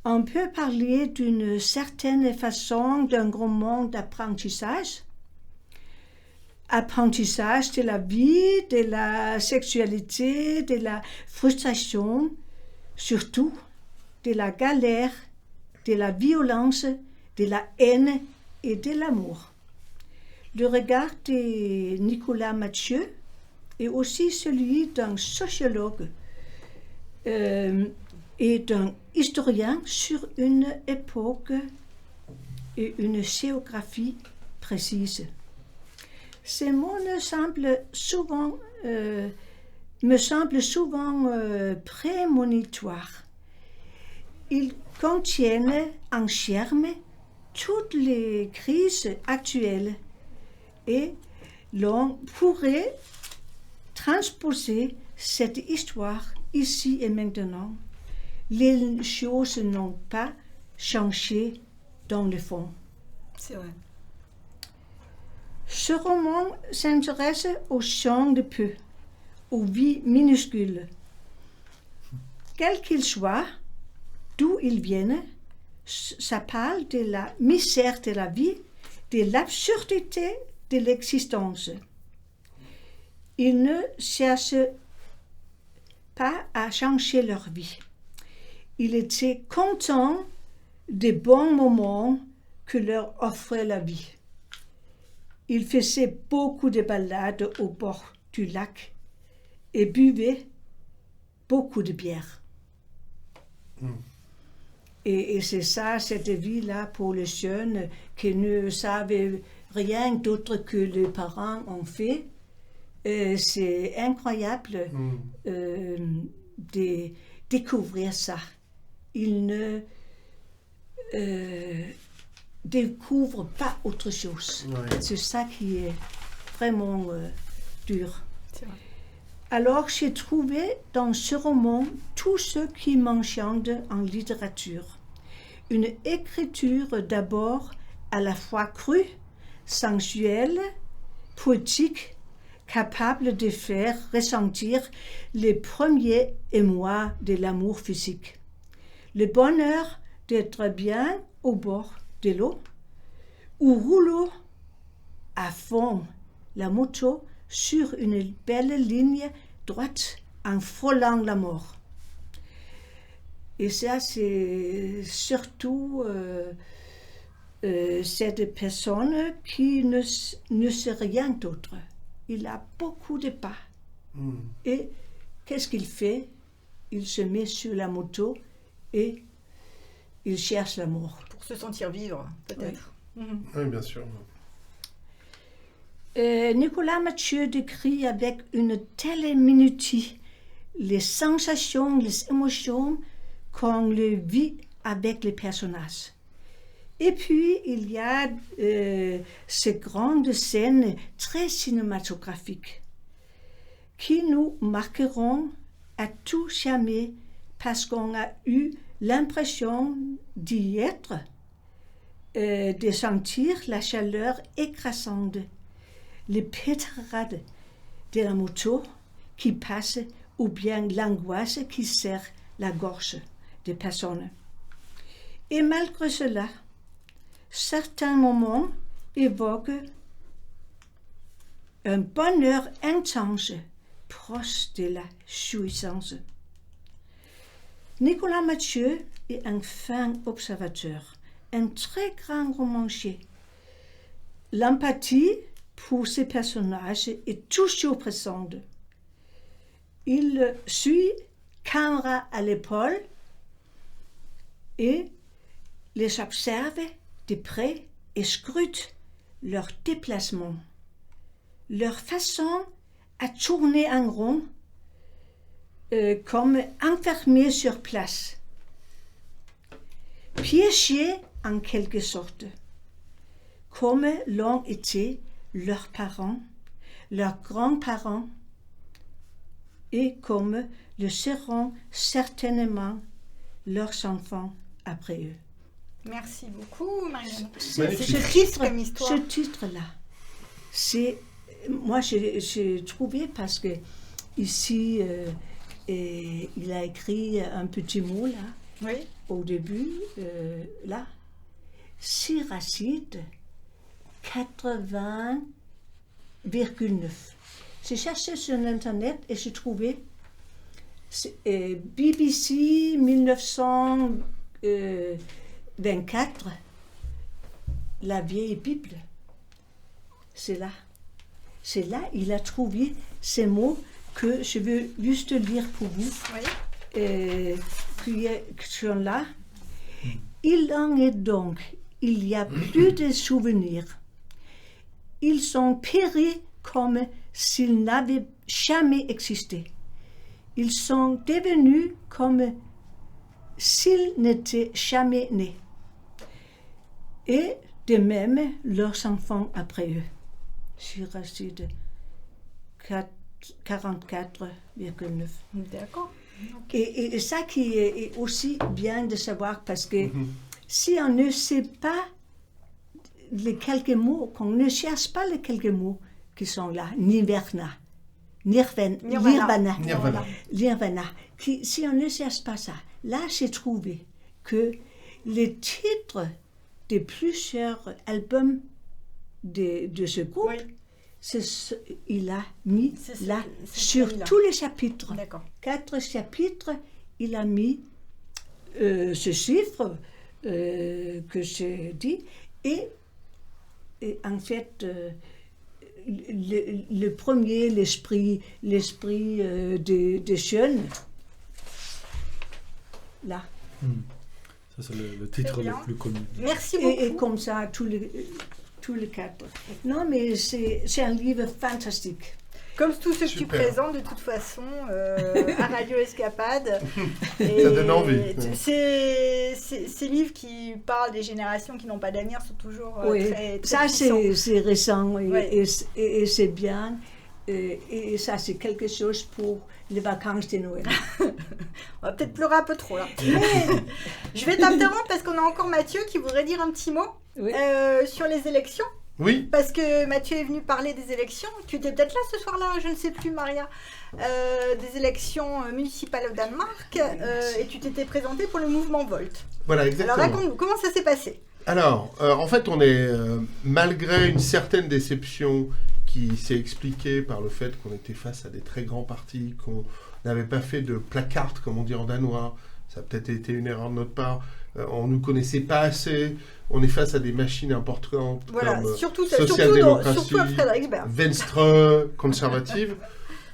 On peut parler d'une certaine façon d'un grand monde d'apprentissage. Apprentissage de la vie, de la sexualité, de la frustration, surtout de la galère, de la violence, de la haine et de l'amour. Le regard de Nicolas Mathieu est aussi celui d'un sociologue et d'un historien sur une époque et une géographie précise. Ces mots me semblent souvent prémonitoires. Ils contiennent en germe toutes les crises actuelles et l'on pourrait transposer cette histoire ici et maintenant. Les choses n'ont pas changé dans le fond. C'est vrai. Ce roman s'intéresse aux gens de peu, aux vies minuscules. quel qu'il soit, d'où ils viennent, ça parle de la misère de la vie, de l'absurdité de l'existence. Ils ne cherchent pas à changer leur vie. Ils étaient contents des bons moments que leur offrait la vie. Ils faisaient beaucoup de balades au bord du lac et buvaient beaucoup de bière. Et c'est ça, cette vie-là pour les jeunes qui ne savaient rien d'autre que les parents ont fait. C'est incroyable de découvrir ça. Ils ne découvrent pas autre chose. Ouais. C'est ça qui est vraiment dur. C'est vrai. Alors j'ai trouvé dans ce roman tout ce qui m'enchante en littérature. Une écriture d'abord à la fois crue, sensuelle, poétique, capable de faire ressentir les premiers émois de l'amour physique. Le bonheur d'être bien au bord de l'eau, ou rouler à fond la moto sur une belle ligne droite en frôlant la mort. Et ça, c'est surtout cette personne qui ne sait rien d'autre. Il a beaucoup de pas. Et qu'est-ce qu'il fait? Il se met sur la moto et il cherche la mort. Pour se sentir vivre, peut-être. Oui, bien sûr. Nicolas Mathieu décrit avec une telle minutie les sensations, les émotions qu'on le vit avec les personnages. Et puis, il y a ces grandes scènes très cinématographiques qui nous marqueront à tout jamais parce qu'on a eu l'impression d'y être, de sentir la chaleur écrasante, les pétarades de la moto qui passe ou bien l'angoisse qui serre la gorge des personnes. Et malgré cela, certains moments évoquent un bonheur intense, proche de la jouissance. Nicolas Mathieu est un fin observateur, un très grand romancier. L'empathie pour ces personnages est toujours présente. Il suit caméra à l'épaule et les observe de près et scrute leurs déplacements, leur façon à tourner en rond comme enfermés sur place, piégés en quelque sorte, comme l'ont été leurs parents, leurs grands-parents et comme le seront certainement leurs enfants après eux. Merci beaucoup, Marianne. Magnifique. Ce titre comme histoire. Ce titre-là, c'est moi j'ai trouvé parce que ici il a écrit un petit mot là Oui. au début là, Siracide 80,9. J'ai cherché sur internet et j'ai trouvé BBC 1924, la vieille Bible. C'est là. C'est là il a trouvé ces mots que je veux juste lire pour vous. Oui. Qui sont là. Il en est donc, il n'y a plus de souvenirs. Ils sont péris comme s'ils n'avaient jamais existé. Ils sont devenus comme s'ils n'étaient jamais nés. Et de même, leurs enfants après eux. Siracide 44,9. D'accord. Et ça qui est aussi bien de savoir parce que si on ne sait pas les quelques mots, qu'on ne cherche pas les quelques mots qui sont là, Niverna, Nirvana. Nirvana. Qui, si on ne cherche pas ça, là j'ai trouvé que les titres de plusieurs albums de ce groupe, il a mis là sur tous les chapitres. D'accord. 4 chapitres, il a mis ce chiffre que j'ai dit et en fait le premier, l'esprit des jeunes, là. Ça, c'est le titre le plus connu. Merci beaucoup. Et comme ça, tous les 4. Non, mais c'est un livre fantastique. Comme tous ceux que tu Super. présentes de toute façon à Radio Escapade. Ça donne envie. Ces livres qui parlent des générations qui n'ont pas d'avenir sont toujours Oui, très ça puissants. c'est récent Ouais. et c'est bien. Et ça c'est quelque chose pour les vacances de Noël. On va peut-être pleurer un peu trop là. Mais je vais t'interrompre parce qu'on a encore Mathieu qui voudrait dire un petit mot Oui. sur les élections. Oui, Parce que Mathieu est venu parler des élections. Tu étais peut-être là ce soir-là, je ne sais plus, Maria. Des élections municipales au Danemark. Et tu t'étais présenté pour le mouvement Volt. voilà, Alors exactement. raconte-nous, comment ça s'est passé? Alors, en fait, on est, malgré une certaine déception qui s'est expliquée par le fait qu'on était face à des très grands partis, qu'on n'avait pas fait de placard, comme on dit en danois, ça a peut-être été une erreur de notre part, on ne nous connaissait pas assez, on est face à des machines importantes Voilà, comme surtout social-démocratie, à Frederiksberg. Venstre, conservative.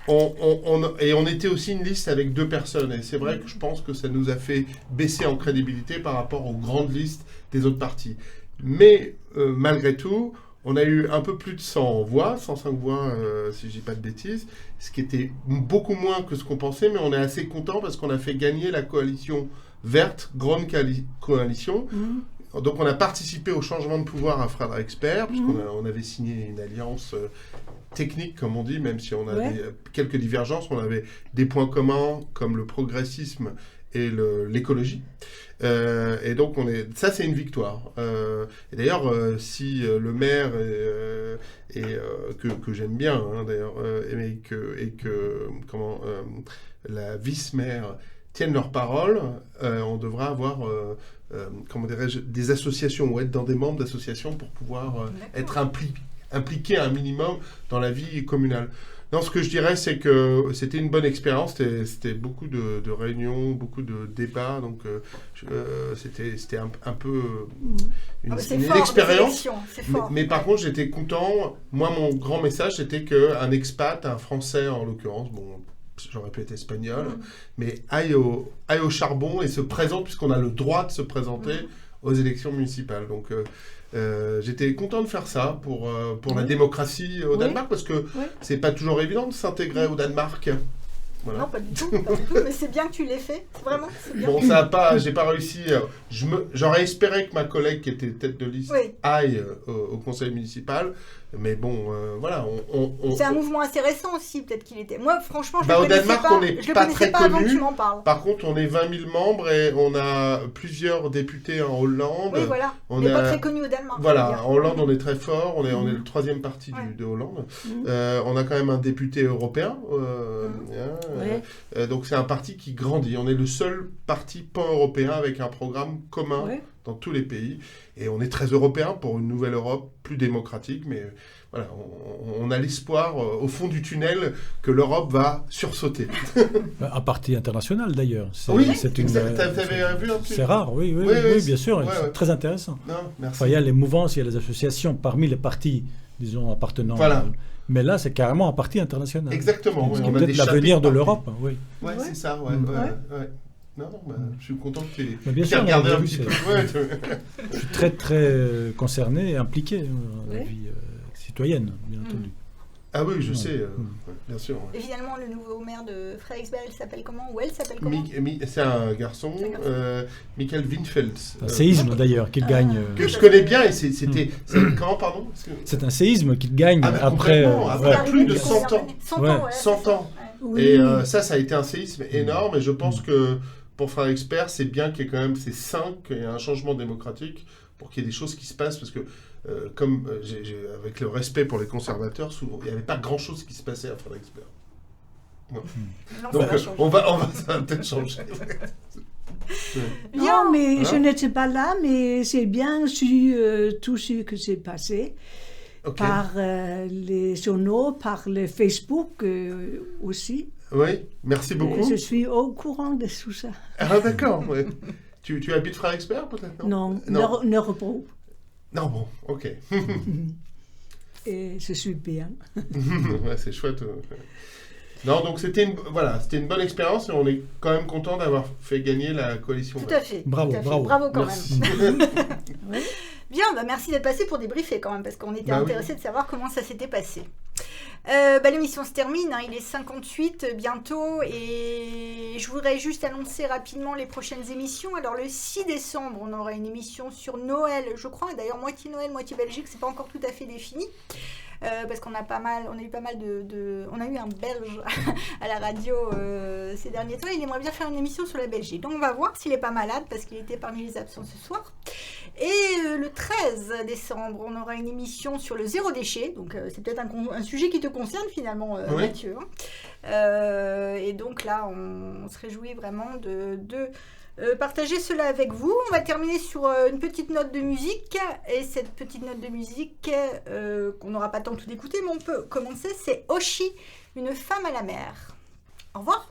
Et on était aussi une liste avec 2 personnes. Et c'est vrai que je pense que ça nous a fait baisser en crédibilité par rapport aux grandes listes des autres partis. Mais malgré tout, on a eu un peu plus de 100 voix, 105 voix si je dis pas de bêtises, ce qui était beaucoup moins que ce qu'on pensait, mais on est assez content parce qu'on a fait gagner la coalition verte, grande coalition. Donc on a participé au changement de pouvoir à Frederiksberg, puisqu'on avait signé une alliance technique, comme on dit, même si on a quelques divergences, on avait des points communs comme le progressisme et l'écologie. Et donc ça c'est une victoire. Et d'ailleurs, si le maire que j'aime bien, hein, d'ailleurs, et que la vice-maire tiennent leur parole, on devra avoir comment dirais-je, des associations ou être dans des membres d'associations pour pouvoir être impliqué un minimum dans la vie communale. Non, ce que je dirais, c'est que c'était une bonne expérience. C'était beaucoup de réunions, beaucoup de débats. Donc, c'était un peu une expérience. Mais par contre, j'étais content. Moi, mon grand message, c'était qu'un expat, un Français en l'occurrence, bon, j'aurais pu être espagnol, mais aille au charbon et se présente, puisqu'on a le droit de se présenter aux élections municipales. Donc, j'étais content de faire ça pour la démocratie au Danemark, parce que c'est pas toujours évident de s'intégrer au Danemark. Voilà. Non, pas du tout, mais c'est bien que tu l'aies fait, vraiment, c'est bien. Bon, j'ai pas réussi. J'aurais espéré que ma collègue qui était tête de liste aille au conseil municipal, mais bon, voilà. C'est un mouvement assez récent aussi, peut-être qu'il était. Moi, franchement, je au le connaissais Danemark, pas. on n'est Je le pas connaissais très pas avant que connu. tu m'en parles. Par contre, on est 20 000 membres et on a plusieurs députés en Hollande. Oui, voilà. On n'est pas très connu au Danemark. Voilà, en Hollande, on est très fort. On est le 3e parti de Hollande. On a quand même un député européen. Donc, c'est un parti qui grandit. On est le seul parti pan-européen avec un programme commun dans tous les pays. Et on est très européen pour une nouvelle Europe plus démocratique. Mais voilà, on a l'espoir au fond du tunnel que l'Europe va sursauter. Un parti international d'ailleurs. T'avais vu un petit... C'est rare, oui, bien sûr. C'est très intéressant. Non, merci. Enfin, il y a les mouvances, il y a les associations parmi les partis, disons, appartenant. Voilà. Mais là, c'est carrément un parti international. Exactement. C'est peut-être l'avenir de l'Europe. Oui. Ouais, c'est ça. Non, je suis content que tu aies regardé un petit peu. Je suis très, très concerné et impliqué dans la vie citoyenne, bien entendu. Ah oui, je sais, bien sûr. Et finalement, le nouveau maire de Frederiksberg, il s'appelle comment? Ou elle s'appelle comment? C'est un garçon, Michael Windfeld. Un séisme d'ailleurs qu'il gagne. Que je connais bien, et c'était... Comment, pardon? C'est un séisme qu'il gagne après plus de 100 ans. 100 ans. Et ça a été un séisme énorme, et je pense que pour Frederiksberg, c'est bien qu'il y ait quand même ces 5 et un changement démocratique pour qu'il y ait des choses qui se passent, parce que avec le respect pour les conservateurs, souvent, il n'y avait pas grand-chose qui se passait à Frederiksberg. Non. Non, Donc, ça va changer. ça va peut-être changer. Bien. Non, mais Hein? je n'étais pas là, mais c'est bien su tout ce que s'est passé Ok. par les journaux, par le Facebook aussi. Oui, merci beaucoup. Je suis au courant de tout ça. Ah, d'accord. Ouais. Tu habites Frère-Expert, peut-être, non? Non, Neuropro. Non, bon, ok. Et je suis bien. Ouais, c'est chouette. Non, donc c'était une bonne expérience et on est quand même content d'avoir fait gagner la coalition. Tout à fait. Bravo, tout à fait. bravo. Bravo quand Merci. même. Oui. Bien, merci d'être passé pour débriefer quand même, parce qu'on était Bah oui. intéressés de savoir comment ça s'était passé. L'émission se termine, il est 58 bientôt, et je voudrais juste annoncer rapidement les prochaines émissions. Alors le 6 décembre, on aura une émission sur Noël, je crois, d'ailleurs moitié Noël, moitié Belgique, c'est pas encore tout à fait défini. Parce qu'on a eu pas mal on a eu un Belge à la radio ces derniers temps. Il aimerait bien faire une émission sur la Belgique. Donc on va voir s'il est pas malade parce qu'il était parmi les absents ce soir. Et le 13 décembre, on aura une émission sur le zéro déchet. Donc c'est peut-être un sujet qui te concerne finalement, Oui. Mathieu. Et donc là, on se réjouit vraiment de partager cela avec vous. On va terminer sur une petite note de musique. Et cette petite note de musique, qu'on n'aura pas le temps de tout écouter, mais on peut commencer, c'est Oshi, une femme à la mer. Au revoir.